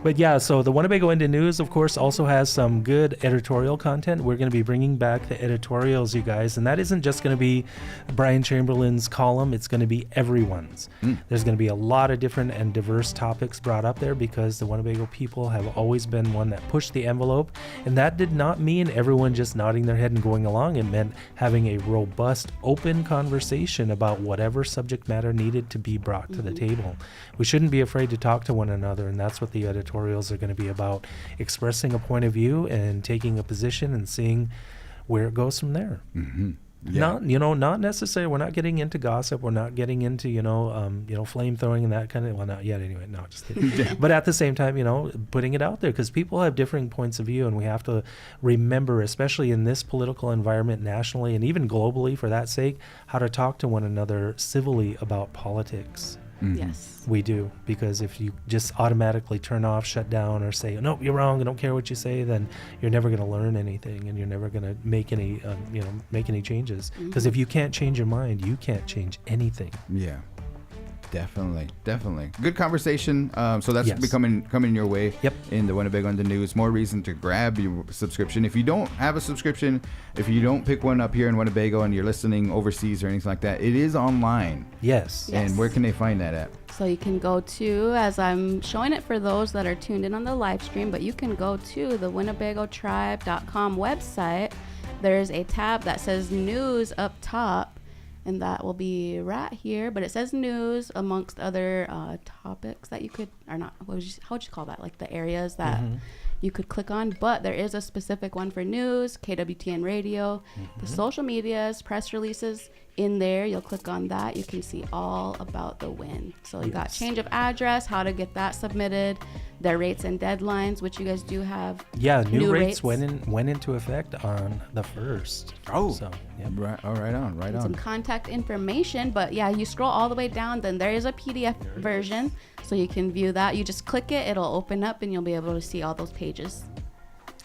But yeah, so the Winnebago Indian News, of course, also has some good editorial content. We're going to be bringing back the editorials, you guys. And that isn't just going to be Brian Chamberlain's column. It's going to be everyone's. There's going to be a lot of different and diverse topics brought up there because the Winnebago people have always been one that pushed the envelope. And that did not mean everyone just nodding their head and going along. It meant having a robust, open conversation about whatever subject matter needed to be brought to the table. We shouldn't be afraid to talk to one another, and that's what the editorials are going to be about, expressing a point of view and taking a position and seeing where it goes from there. Yeah. Not necessarily, we're not getting into gossip, we're not getting into, flame throwing and that kind of, well, not yet anyway, no, just kidding. But at the same time, putting it out there because people have differing points of view, and we have to remember, especially in this political environment nationally and even globally for that sake, how to talk to one another civilly about politics. Yes. We do, because if you just automatically turn off, shut down, or say, "No, you're wrong. I don't care what you say," then you're never going to learn anything, and you're never going to make any changes. Because if you can't change your mind, you can't change anything. Yeah. Definitely. Good conversation. So that's Yes. coming your way. Yep. In the Winnebago on the News. More reason to grab your subscription. If you don't have a subscription, if you don't pick one up here in Winnebago and you're listening overseas or anything like that, it is online. Yes. Yes. And where can they find that at? So you can go to, as I'm showing it for those that are tuned in on the live stream, but you can go to the WinnebagoTribe.com website. There's a tab that says news up top, and that will be right here. But it says news amongst other topics that you could, or not, how would you call that? Like the areas that you could click on. But there is a specific one for news, KWTN radio, the social medias, press releases, in there, you'll click on that. You can see all about the WIN. So you got change of address, how to get that submitted, their rates and deadlines, which you guys do have. Yeah, new rates went into effect on the 1st. Oh, so yeah. Right. Oh, right on. Right on. Some contact information, but yeah, you scroll all the way down, then there is a PDF version, so you can view that. You just click it, it'll open up, and you'll be able to see all those pages.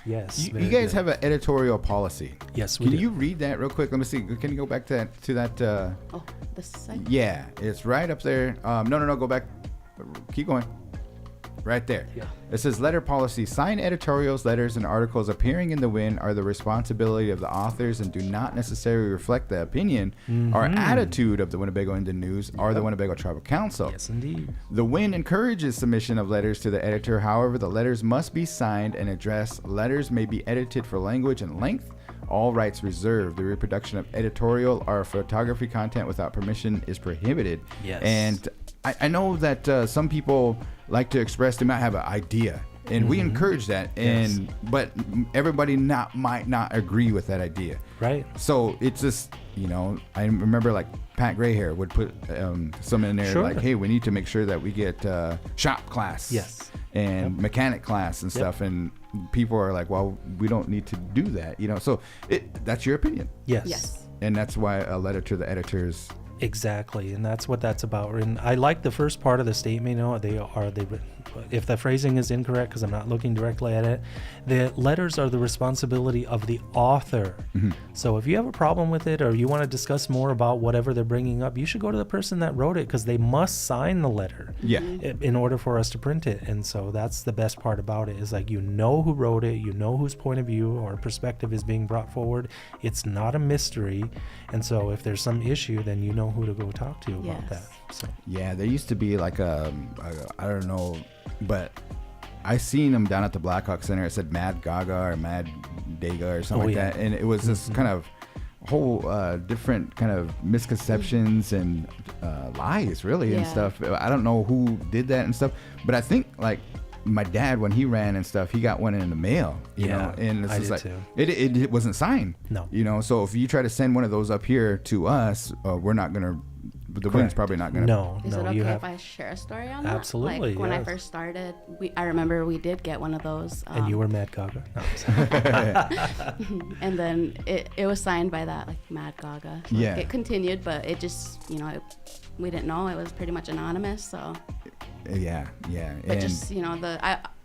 Yes. You guys have an editorial policy. Yes, we Can do. you read that real quick? Let me see. Can you go back to that? Oh, the site. Yeah, it's right up there. No. Go back. Keep going. Right there. Yeah. It says letter policy. Signed editorials, letters, and articles appearing in the WIN are the responsibility of the authors and do not necessarily reflect the opinion or attitude of the Winnebago Indian News or the Winnebago Tribal Council. Yes, indeed. The WIN encourages submission of letters to the editor. However, the letters must be signed and addressed. Letters may be edited for language and length. All rights reserved. The reproduction of editorial or photography content without permission is prohibited. Yes. And I know that some people like to express they might have an idea, and we encourage that. And but everybody might not agree with that idea. Right. So it's just, I remember like Pat Grayhair would put some in there like, hey, we need to make sure that we get shop class. Yes. And mechanic class and stuff. And people are like, well, we don't need to do that. So that's your opinion. Yes. And that's why a letter to the editors. Exactly, and that's what that's about. And I like the first part of the statement. If the phrasing is incorrect, because I'm not looking directly at it, the letters are the responsibility of the author. So if you have a problem with it or you want to discuss more about whatever they're bringing up, you should go to the person that wrote it, because they must sign the letter in order for us to print it. And so that's the best part about it, is like, who wrote it, whose point of view or perspective is being brought forward. It's not a mystery. And so if there's some issue, then you know who to go talk to about that. So yeah, there used to be like I don't know, but I seen them down at the Blackhawk Center. It said Mad Gaga or Mad Daga or something that, and it was this kind of whole different kind of misconceptions and lies really and stuff. I don't know who did that and stuff, but I think like my dad, when he ran and stuff, he got one in the mail, you know, and it's just like too. It wasn't signed. No. So if you try to send one of those up here to us, we're not gonna. The WIN's probably not gonna. No. Is it okay if I share a story on that? Absolutely. Like when I first started, I remember we did get one of those. And you were Mad Gaga. No, and then it was signed by that Mad Gaga. So it continued, but it just we didn't know. It was pretty much anonymous, so. Yeah. But and just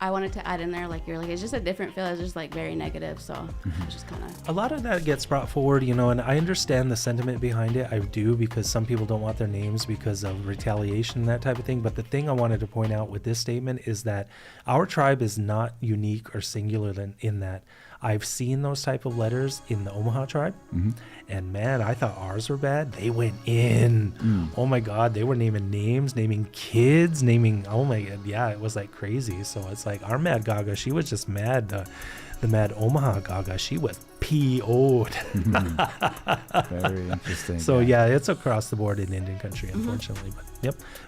I wanted to add in there it's just a different feel. It's just very negative, so it's just kind of. A lot of that gets brought forward, and I understand the sentiment behind it. I do, because some people don't want their names because of retaliation and that type of thing. But the thing I wanted to point out with this statement is that our tribe is not unique or singular in that. I've seen those type of letters in the Omaha tribe, and man, I thought ours were bad. They went in. Oh my God, they were naming names, naming kids, oh my God, yeah, it was like crazy. So it's like our Mad Gaga, she was just mad. The Mad Omaha Gaga, she was PO'd. Very interesting. So yeah, it's across the board in Indian country, unfortunately.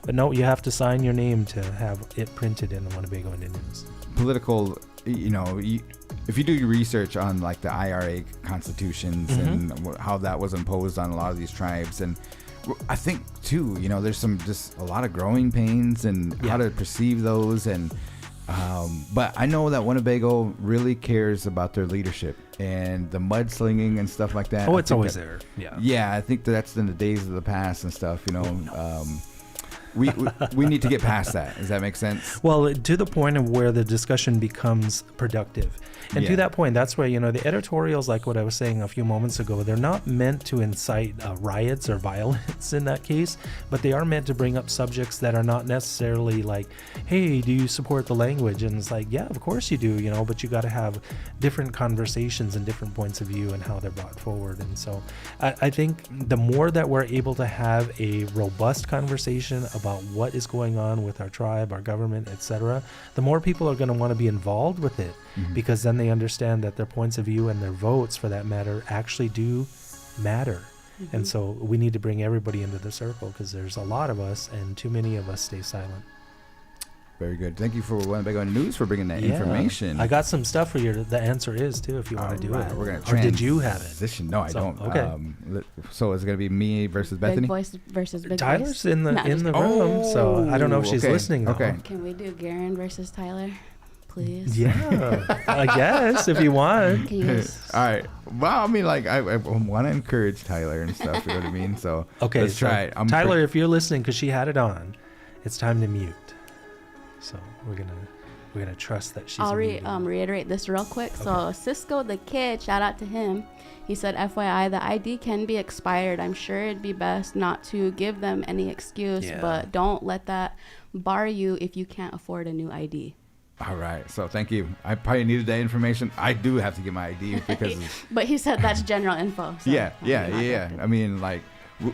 But no, you have to sign your name to have it printed in the Winnebago Indian News. Political, if you do your research on the IRA constitutions and how that was imposed on a lot of these tribes, and I think too, there's just a lot of growing pains and how to perceive those, and but I know that Winnebago really cares about their leadership and the mudslinging and stuff like that. Oh, it's always there. Yeah, I think that's in the days of the past and stuff. We need to get past that. Does that make sense? Well, to the point of where the discussion becomes productive. And to that point, that's where, the editorials, like what I was saying a few moments ago, they're not meant to incite riots or violence in that case, but they are meant to bring up subjects that are not necessarily like, hey, do you support the language? And it's like, yeah, of course you do, but you got to have different conversations and different points of view and how they're brought forward. And so I think the more that we're able to have a robust conversation about what is going on with our tribe, our government, etc., the more people are going to want to be involved with it, because then they understand that their points of view and their votes, for that matter, actually do matter. And so we need to bring everybody into the circle, because there's a lot of us and too many of us stay silent. Very good. Thank you for Winnebago News for bringing that information. I got some stuff for you. The answer is too, if you want to do it. We're gonna or did you have it? Transition. No, I don't. Okay. So is it gonna be me versus Bethany? Big voice versus big Tyler's voice. in the room, so I don't know if she's okay. listening. Though. Okay. Can we do Garan versus Tyler, please? Yeah, I guess if you want. Can you guys All right. Well, I mean, like I want to encourage Tyler and stuff. You know what I mean? So Okay, let's try it. Tyler, if you're listening, because she had it on, it's time to mute. So we're gonna trust that she's. I'll muted. reiterate this real quick. So Cisco the kid, shout out to him. He said, FYI, the ID can be expired. I'm sure it'd be best not to give them any excuse, but don't let that bar you if you can't afford a new ID. All right. So thank you. I probably needed that information. I do have to get my ID because. But he said that's general info. So Yeah. I mean, like.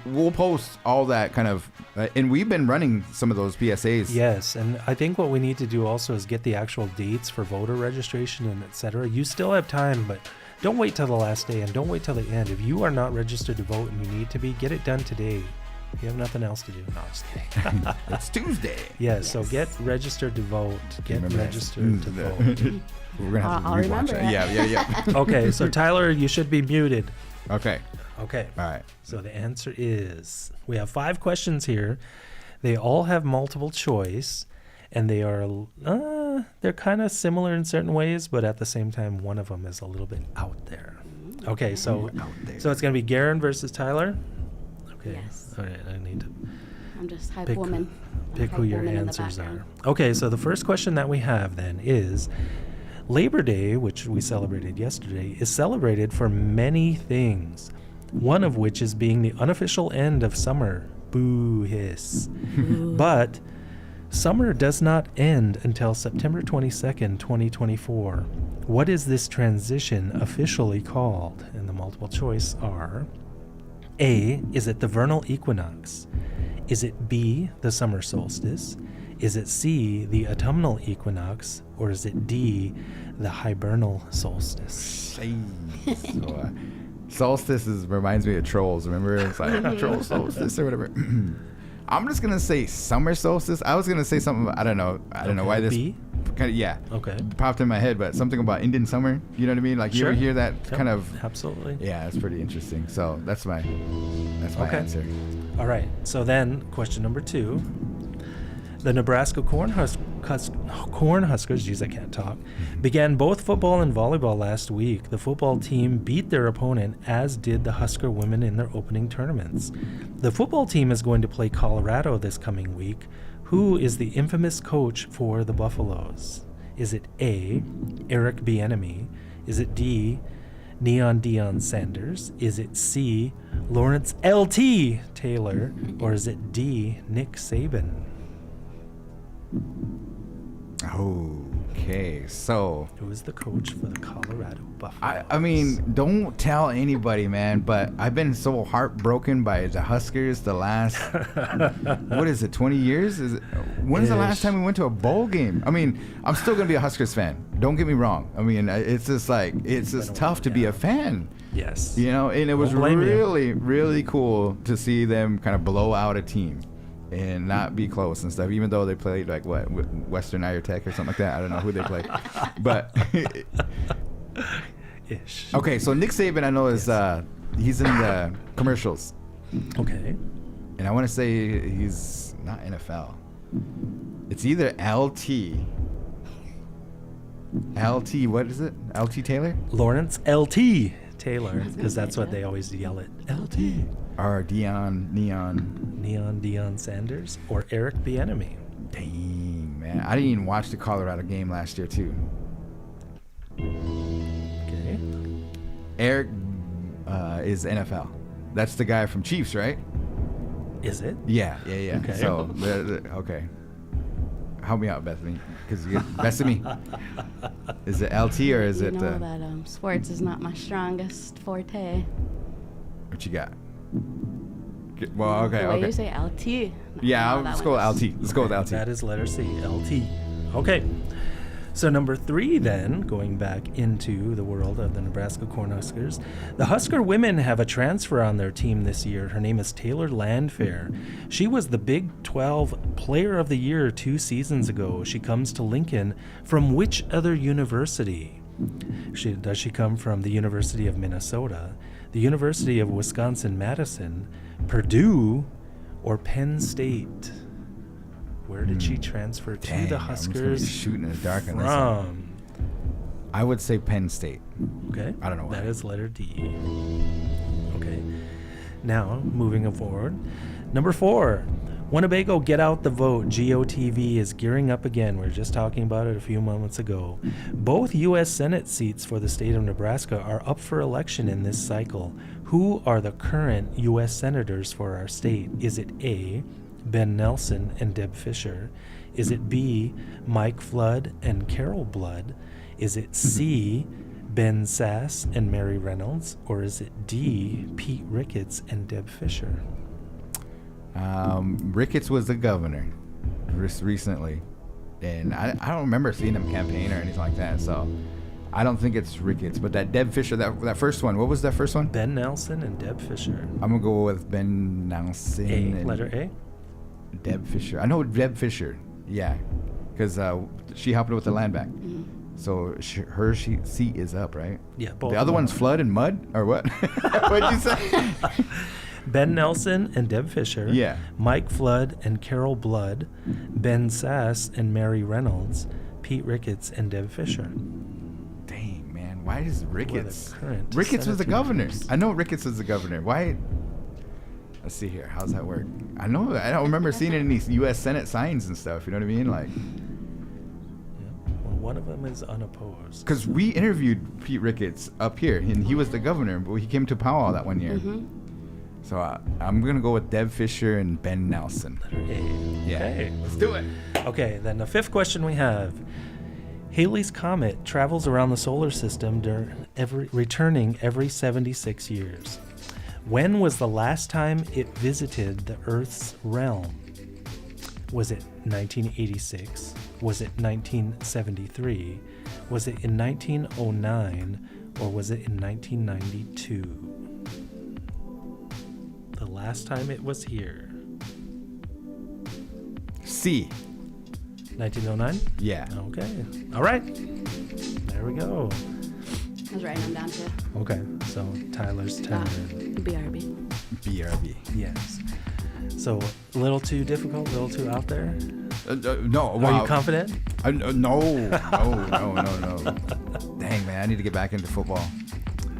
We'll post all that kind of, and we've been running some of those PSAs. Yes, and I think what we need to do also is get the actual dates for voter registration and etc. You still have time, but don't wait till the last day and don't wait till the end. If you are not registered to vote and you need to be, get it done today. You have nothing else to do. No, just kidding. It's Tuesday. Yes, so get registered to vote. Get registered to vote. We're gonna have to I'll rewatch remember that. it. Yeah. Okay, so Tyler, you should be muted. Okay. Okay. All right. So the answer is, we have 5 questions here. They all have multiple choice, and they are they're kind of similar in certain ways, but at the same time, one of them is a little bit out there. Okay, so it's gonna be Garan versus Tyler. Okay. Yes. All right. I need to I'm just hype pick, woman. pick Hype who your woman in the answers are. background. Okay. So the first question that we have then is, Labor Day, which we celebrated yesterday, is celebrated for many things. One of which is being the unofficial end of summer. Boo hiss. But summer does not end until September 22nd, 2024. What is this transition officially called? And the multiple choice are: A, is it the vernal equinox? Is it B, the summer solstice? Is it C, the autumnal equinox? Or is it D, the hibernal solstice? So, solstice reminds me of trolls. Remember, it's like troll solstice or whatever. I'm just gonna say summer solstice. I was gonna say something. I don't know why this B? kind of Okay. popped in my head, but something about Indian summer. You know what I mean? Like you ever Sure. hear that Yep, kind of? Absolutely. Yeah, it's pretty interesting. So that's my Okay. answer. All right. So then, question number 2. The Nebraska Cornhuskers, geez, I can't talk, began both football and volleyball last week. The football team beat their opponent, as did the Husker women in their opening tournaments. The football team is going to play Colorado this coming week. Who is the infamous coach for the Buffaloes? Is it A, Eric Bieniemy? Is it D, Neon Deion Sanders? Is it C, Lawrence L.T. Taylor? Or is it D, Nick Saban? Okay, so Who is the coach for the Colorado Buffaloes? I mean, don't tell anybody, man, but I've been so heartbroken by the Huskers the last, what is it, 20 years? When's the last time we went to a bowl game? I mean, I'm still going to be a Huskers fan. Don't get me wrong. I mean, it's just like, it's just tough to be a fan. Yes. You know, and it was Don't blame you. really, really cool to see them kind of blow out a team and not be close and stuff, even though they played like what, Western Iowa Tech or something like that. I don't know who they played, but Ish. okay. So Nick Saban, I know is he's in the commercials, Okay. and I want to say he's not NFL. It's either LT. What is it? LT Taylor Lawrence L.T. Taylor, because that's what they always yell at. L.T. or Neon Deion Sanders or Eric Bieniemy. Dang, man, I didn't even watch the Colorado game last year too. Okay. Eric is NFL. That's the guy from Chiefs, right? Is it? Yeah. Okay. So, okay. Help me out, Bethany, because you get best of me. Is it LT or is you it? know that sports is not my strongest forte. What you got? Well, okay, The way okay. you say LT. Yeah, let's go with LT. Let's go with LT. That is letter C, LT. Okay. So number 3 then, going back into the world of the Nebraska Cornhuskers, the Husker women have a transfer on their team this year. Her name is Taylor Landfair. She was the Big 12 Player of the Year 2 seasons ago. She comes to Lincoln from which other university? Does she come from the University of Minnesota, the University of Wisconsin-Madison, Purdue, or Penn State? Where did she transfer to Dang, the I'm just Huskers gonna be shooting in the dark on this one. from? I would say Penn State. Okay. I don't know why. That is letter D. Okay. Now, moving forward. Number 4. Winnebago Get Out the Vote, GOTV, is gearing up again. We were just talking about it a few moments ago. Both U.S. Senate seats for the state of Nebraska are up for election in this cycle. Who are the current U.S. senators for our state? Is it A, Ben Nelson and Deb Fischer? Is it B, Mike Flood and Carol Blood? Is it C, Ben Sass and Mary Reynolds? Or is it D, Pete Ricketts and Deb Fischer? Ricketts was the governor recently, and I don't remember seeing him campaign or anything like that, so I don't think it's Ricketts. But that Deb Fischer, that first one, what was that first one? Ben Nelson and Deb Fischer. I'm going to go with Ben Nelson. A, letter A? Deb Fischer. I know Deb Fischer, yeah, because she helped with the land back. So her seat is up, right? Yeah, both. The other one's Flood and Mud, or what? What'd you say? Ben Nelson and Deb Fischer. Yeah. Mike Flood and Carol Blood. Ben Sass and Mary Reynolds. Pete Ricketts and Deb Fischer. Dang, man. Why is Ricketts? current Ricketts was the Senate governor. members. I know Ricketts was the governor. Why? Let's see here. How's that work? I don't remember seeing any U.S. Senate signs and stuff. You know what I mean? Like, Yeah. Well, one of them is unopposed. because we interviewed Pete Ricketts up here, and he was the governor, but he came to Powell that one year. So I'm going to go with Deb Fischer and Ben Nelson. Letter A. Yeah. Okay. Let's do it. Okay, then the 5th question we have. Halley's Comet travels around the solar system returning every 76 years. When was the last time it visited the Earth's realm? Was it 1986? Was it 1973? Was it in 1909? Or was it in 1992? The last time it was here. C. 1909? Yeah. Okay. All right. There we go. I was writing them down too. Okay. So Tyler's turn. BRB. BRB. Yes. So a little too difficult, a little too out there. No. Are you confident? No. Dang, man. I need to get back into football.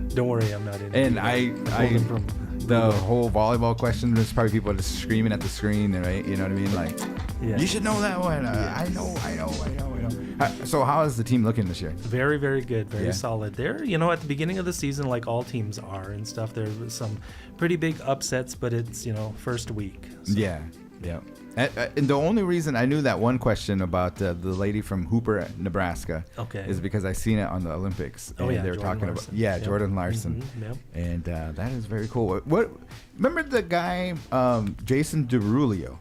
Don't worry, I'm not in. And the Google. whole volleyball question, there's probably people just screaming at the screen, right? You know what I mean? Like, Yeah. you should know that one. I know. So how is the team looking this year? Very, very good. Very Yeah. solid. There, at the beginning of the season, like all teams are and stuff, there was some pretty big upsets, but it's, first week. So. Yeah. And the only reason I knew that one question about the lady from Hooper, Nebraska, is because I seen it on the Olympics. Oh, and yeah, they were Jordan talking Larson. about Yep. Jordan Larson, Yep. and that is very cool. What? Remember the guy Jason Derulo?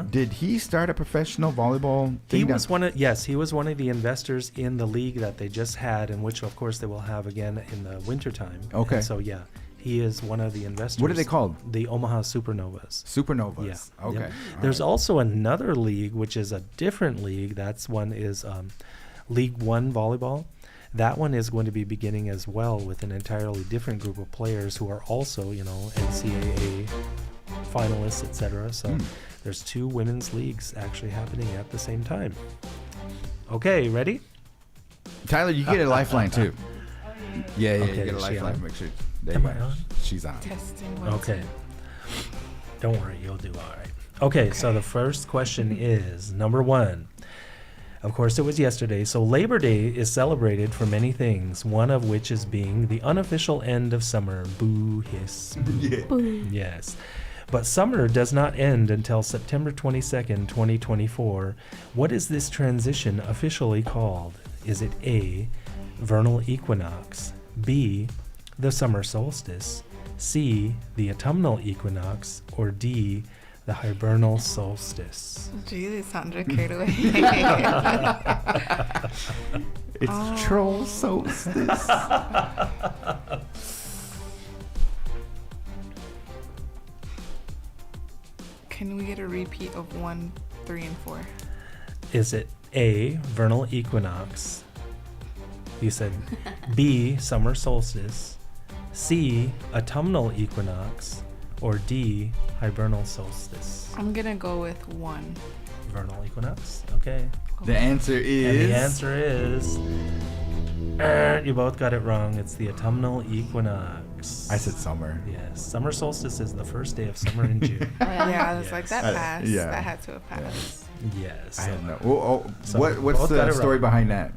Did he start a professional volleyball thing? He was one of the investors in the league that they just had, and which of course they will have again in the wintertime. Okay. And so yeah, he is one of the investors. What are they called? The Omaha Supernovas. Supernovas. Yeah. Okay. Yep. All There's right. also another league, which is a different league. That's one is League One volleyball. That one is going to be beginning as well with an entirely different group of players who are also, NCAA finalists, etc. So there's 2 women's leagues actually happening at the same time. Okay, ready? Tyler, you get a lifeline too. Yeah, Okay, you get a is she lifeline. on? Make sure. There Am you I go. on? She's on. Okay. Don't worry, you'll do all right. Okay, so the first question is number 1. Of course, it was yesterday. So Labor Day is celebrated for many things, one of which is being the unofficial end of summer. Boo, hiss. Yes. But summer does not end until September 22nd, 2024. What is this transition officially called? Is it A, vernal equinox, B, the summer solstice, C, the autumnal equinox, or D, the hibernal solstice? Jeez, Sandra carried away. It's troll solstice. Can we get a repeat of 1, 3, and 4? Is it A, vernal equinox? You said B, summer solstice, C, autumnal equinox, or D, hibernal solstice? I'm gonna go with 1. Vernal equinox? Okay. The answer And is. the answer is. You both got it wrong. It's the autumnal equinox. I said summer. Yes. Summer solstice is the first day of summer in June. Yeah, I was like, that passed. yeah. That had to have passed. Yes. I had no. Oh, So what's both got the it story wrong. behind that?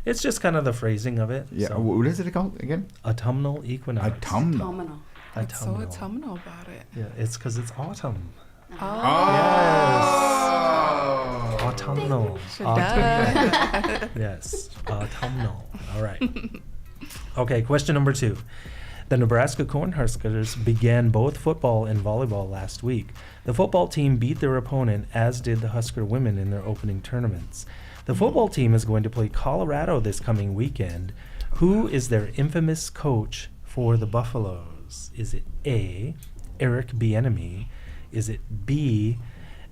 It's just kind of the phrasing of it. Yeah. So, What is it called again? autumnal equinox. Autumnal. Phenomenal. What's so Autumnal. autumnal about it? Yeah, it's because it's autumn. Oh. Oh. Autumnal. Duh. Yes, autumnal. All right. Okay, question number 2. The Nebraska Cornhuskers began both football and volleyball last week. The football team beat their opponent, as did the Husker women in their opening tournaments. The football team is going to play Colorado this coming weekend. Who is their infamous coach for the Buffaloes? Is it A, Eric Bieniemy? Is it B,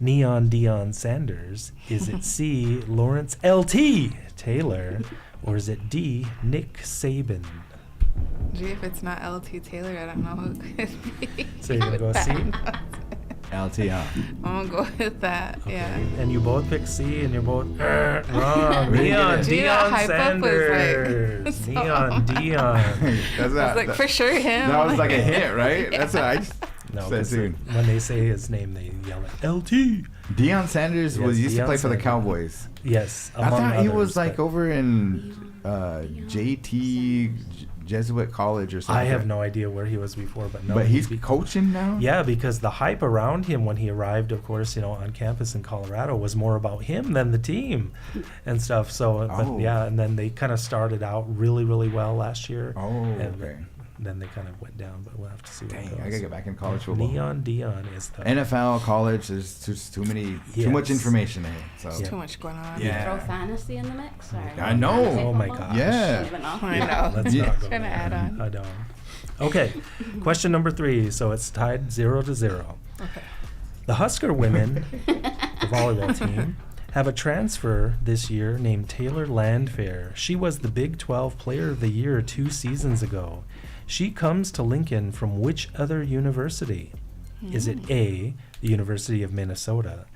Neon Deion Sanders? Is it C, Lawrence L.T. Taylor? Or is it D, Nick Saban? Gee, if it's not LT Taylor, I don't know who it could be. So you're going to go C? LTL. I'm gonna go with that. Okay. Yeah. And you both pick C, and you're both wrong. Really? Neon Gee, that Deion hype up was like- Sanders. Neon Deion. That's I was not, like, that, for sure him. that was like a hit, right? That's what I just No, said 'cause soon. when they say his name, they yell at LT. Deion Sanders Yes, used to Deion play for the Sanders. Cowboys. Yes, I among thought he others, was like but over in JT Jesuit College or something. I have no idea where he was before, but no. But he's be- coaching now? Yeah, because the hype around him when he arrived, of course, on campus in Colorado was more about him than the team and stuff. So, Oh. but yeah, and then they kind of started out really, really well last year. Oh, and okay. then they kind of went down, but we'll have to see what Dang, goes. I gotta get back in college football. Neon Deion is the NFL, college, there's just too much Yes. information there. So There's too much going on. Yeah. Throw fantasy in the mix? Or I know. fantasy Oh my football? gosh. Yeah. Don't even know. I know. Let's Yeah. not go Trying to there. add on. I don't. Okay, question number 3. So it's tied 0-0. Okay. The Husker women, the volleyball team, have a transfer this year named Taylor Landfair. She was the Big 12 Player of the Year 2 seasons ago. She comes to Lincoln from which other university? Is it A, the University of Minnesota,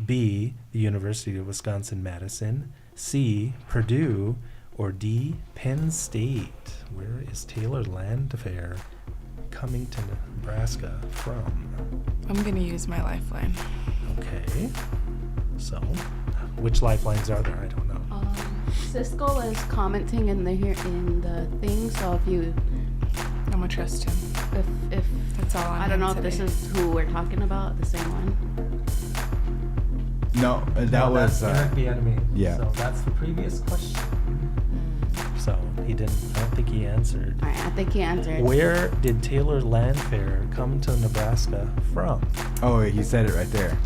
B, the University of Wisconsin-Madison, C, Purdue, or D, Penn State? Where is Taylor Landfair coming to Nebraska from? I'm gonna use my lifeline. Okay. So, which lifelines are there? I don't know. Cisco is commenting in the thing, so I'm gonna trust him. if That's all. I don't know if this is who we're talking about, the same one. No, that was the enemy. yeah. So that's the previous question. So he didn't. I don't think he answered. All right, I think he answered. Where did Taylor Landfair come to Nebraska from? Oh, he said it right there.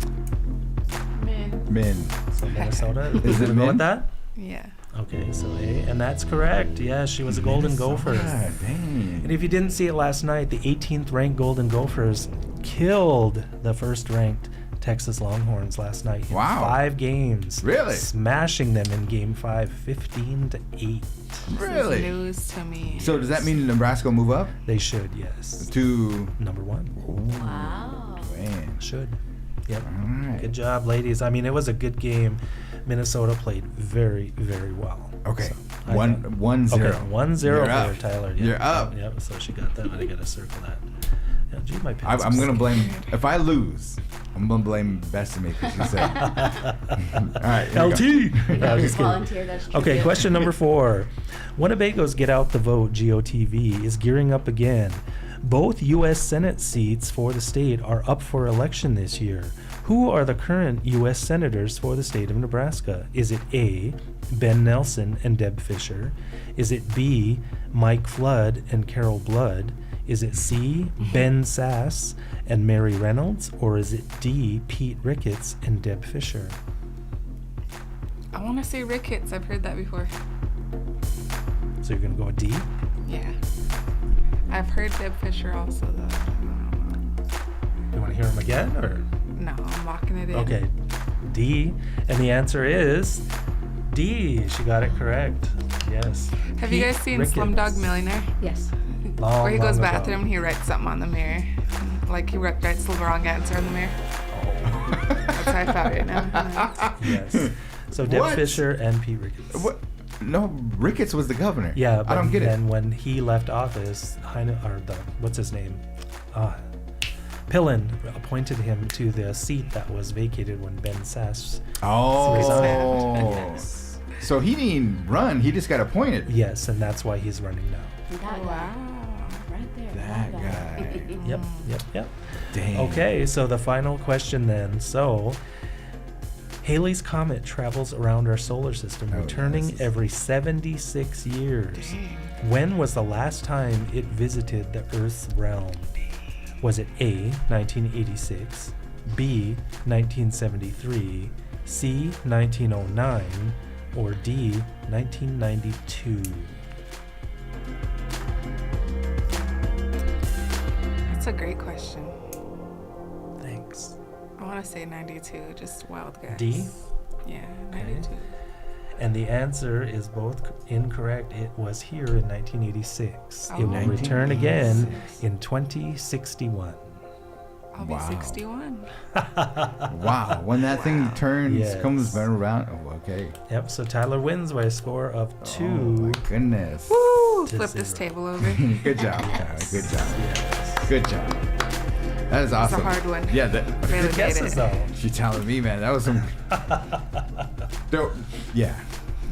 Min. So Minnesota. Is it Gonna go Min? with that? Yeah. Okay, so A, and that's correct. Yeah, she was a Golden Gopher. God, dang. And if you didn't see it last night, the 18th ranked Golden Gophers killed the first ranked Texas Longhorns last night in Wow. 5 games. Really? Smashing them in game 5, 15-8. Really? This is news to me. So does that mean Nebraska will move up They should, yes. to? Number 1. Wow. Man. Should. Yep. All right. Good job, ladies. I mean, it was a good game. Minnesota played very, very well. Okay. So, I One got- 1-0. Okay, 1-0 You're for up. Tyler. Yep. You're up. Yep, so she got that. I got to circle that. Yeah, gee, my I'm pen's gonna just- blame if I lose. I'm gonna blame Bethany because she said. All right. here we LT. go. No, I'm just kidding. Volunteer, that's true. Okay, question number 4. Winnebago's Get Out the Vote, GOTV, is gearing up again. Both U.S. Senate seats for the state are up for election this year. Who are the current U.S. senators for the state of Nebraska? Is it A, Ben Nelson and Deb Fisher? Is it B, Mike Flood and Carol Blood? Is it C, Ben Sass and Mary Reynolds, or is it D, Pete Ricketts and Deb Fisher? I want to say Ricketts. I've heard that before. So you're going to go with D? Yeah. I've heard Deb Fisher also, though. You want to hear them again, or? No, I'm locking it in. Okay, D. And the answer is D. She got it correct. Yes. Have you guys seen Ricketts. Slumdog Millionaire? Yes. Long, Where he goes long bathroom, ago. he writes something on the mirror. Like he writes the wrong answer on the mirror. That's how I found it now. Yes. So Deb What? Fisher and Pete Ricketts. What? No, Ricketts was the governor. Yeah, but I don't get it. then when he left office, what's his name? Pillen appointed him to the seat that was vacated when Ben Sass. Oh. Yes. So he didn't run. He just got appointed. Yes, and that's why he's running now. That Wow. right there. That guy. Yep. Dang. Okay, so the final question then. So, Halley's Comet travels around our solar system, Oh, returning yes. every 76 years. Dang. When was the last time it visited the Earth's realm? Was it A, 1986, B, 1973, C, 1909, or D, 1992? That's a great question. Thanks. I want to say 92, just wild guess. D? Yeah, 92. And the answer is both incorrect. It was here in 1986. It will Oh. return again in 2061. I'll be Wow. 61. Wow. When that thing turns, Yes. comes back around. Oh, okay. Yep, so Tyler wins by a score of Oh, 2. my goodness. Woo! To Flip this 0. table over. Good job, Tyler. Good job. Yes. Good job. That is It's a awesome. hard one. Yeah. Really Good guesses, though. She telling me, man. That was some dope. Yeah.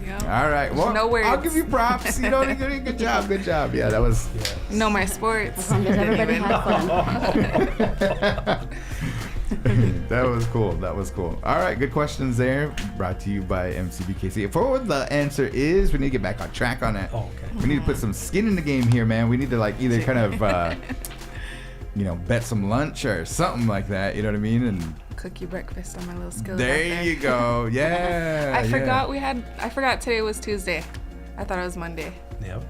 Yep. All right. Well, No words. I'll give you props. You know, good job. Good job. Yeah, that was. Yes. Know my sports. As long as everybody Didn't even- had fun. That was cool. That was cool. All right, good questions there. Brought to you by MCBKC. For what the answer is, we need to get back on track on that. Oh, okay. We need to put some skin in the game here, man. We need to like either kind of, bet some lunch or something like that. You know what I mean? And Cook you breakfast on my little skillet. there you go. Yeah. I yeah. forgot today was Tuesday. I thought it was Monday. Yep.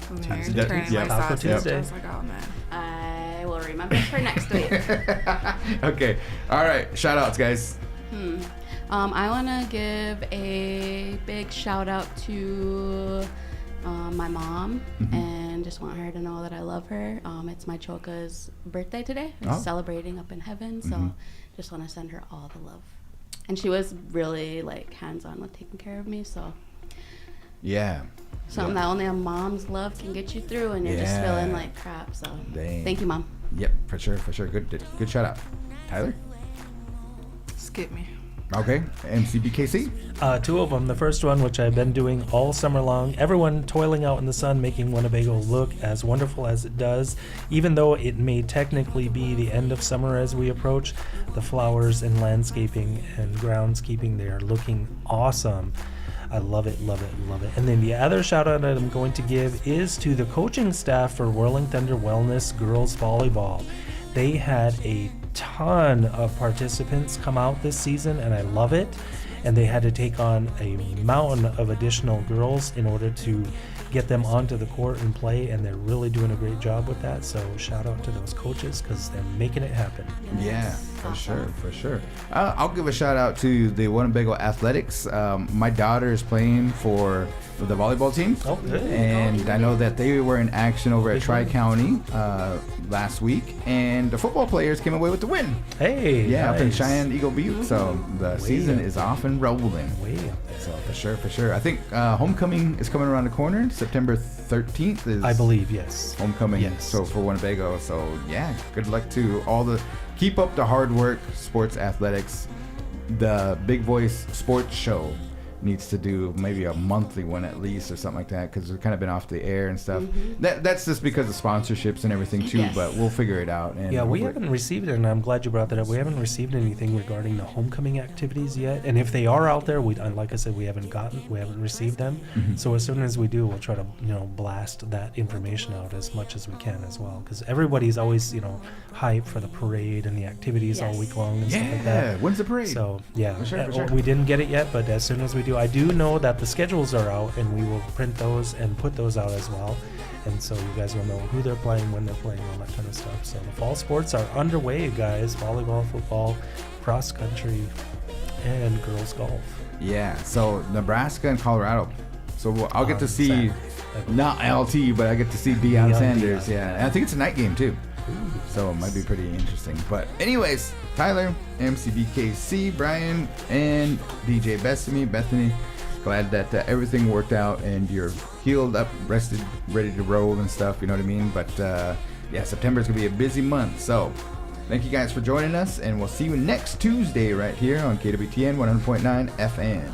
When they were Tuesday. turning Yep. my Taco sausage. Tuesday. I was like, oh man. I will remember for next week. Okay. All right. Shout outs, guys. I want to give a big shout out to my mom and just want her to know that I love her. It's my Choka's birthday today. We're Oh. celebrating up in heaven, so just want to send her all the love. And she was really like hands-on with taking care of me, so Yeah. something that only a mom's love can get you through, and you're just Yeah. feeling like crap. So Dang. thank you, Mom. Yep. For sure. Good shout out. Tyler. Skip me. Okay. MCBKC. 2 of them. The first one, which I've been doing all summer long. Everyone toiling out in the sun, making Winnebago look as wonderful as it does. Even though it may technically be the end of summer as we approach, the flowers and landscaping and groundskeeping, they are looking awesome. I love it. And then the other shout out that I'm going to give is to the coaching staff for Whirling Thunder Wellness Girls Volleyball. They had a ton of participants come out this season, and I love it. And they had to take on a mountain of additional girls in order to get them onto the court and play, and they're really doing a great job with that. So shout out to those coaches because they're making it happen. Yeah, for sure. I'll give a shout out to the Winnebago Athletics. My daughter is playing for the volleyball team. Oh, good. And I know that they were in action over at Tri-County last week, and the football players came away with the win. Hey, Yeah, up in nice. Cheyenne Eagle Butte. So the season up is off and rolling. Way up there. So for sure. I think homecoming is coming around the corner. September 13th is I believe, yes. homecoming. Yes. So for Winnebago. So yeah, good luck to all the. Keep up the hard work, sports athletics. The Big Voice Sports Show needs to do maybe a monthly one at least or something like that, because we've kind of been off the air and stuff. That's just because of sponsorships and everything too. Yes. But we'll figure it out. And Yeah, we hopefully- haven't received it, and I'm glad you brought that up. We haven't received anything regarding the homecoming activities yet, and if they are out there, like I said, we haven't received them. So as soon as we do, we'll try to blast that information out as much as we can as well, because everybody's always hype for the parade and the activities all week long and stuff like Yeah, that. when's the parade? So yeah, For sure, for sure. we didn't get it yet, but as soon as we do, I do know that the schedules are out, and we will print those and put those out as well. And so you guys will know who they're playing, when they're playing, all that kind of stuff. So the fall sports are underway, guys. Volleyball, football, cross country, and girls golf. Yeah, so Nebraska and Colorado. So I'll get to see, Saturday. not LT, but I get to see Deion Deion, Sanders. Deion. Yeah, and I think it's a night game too. So it might be pretty interesting. But anyways, Tyler, MCBKC, Brian, and DJ Bethany. Glad that everything worked out and you're healed up, rested, ready to roll and stuff. You know what I mean? But yeah, September is going to be a busy month. So thank you guys for joining us, and we'll see you next Tuesday right here on KWTN 100.9 FM.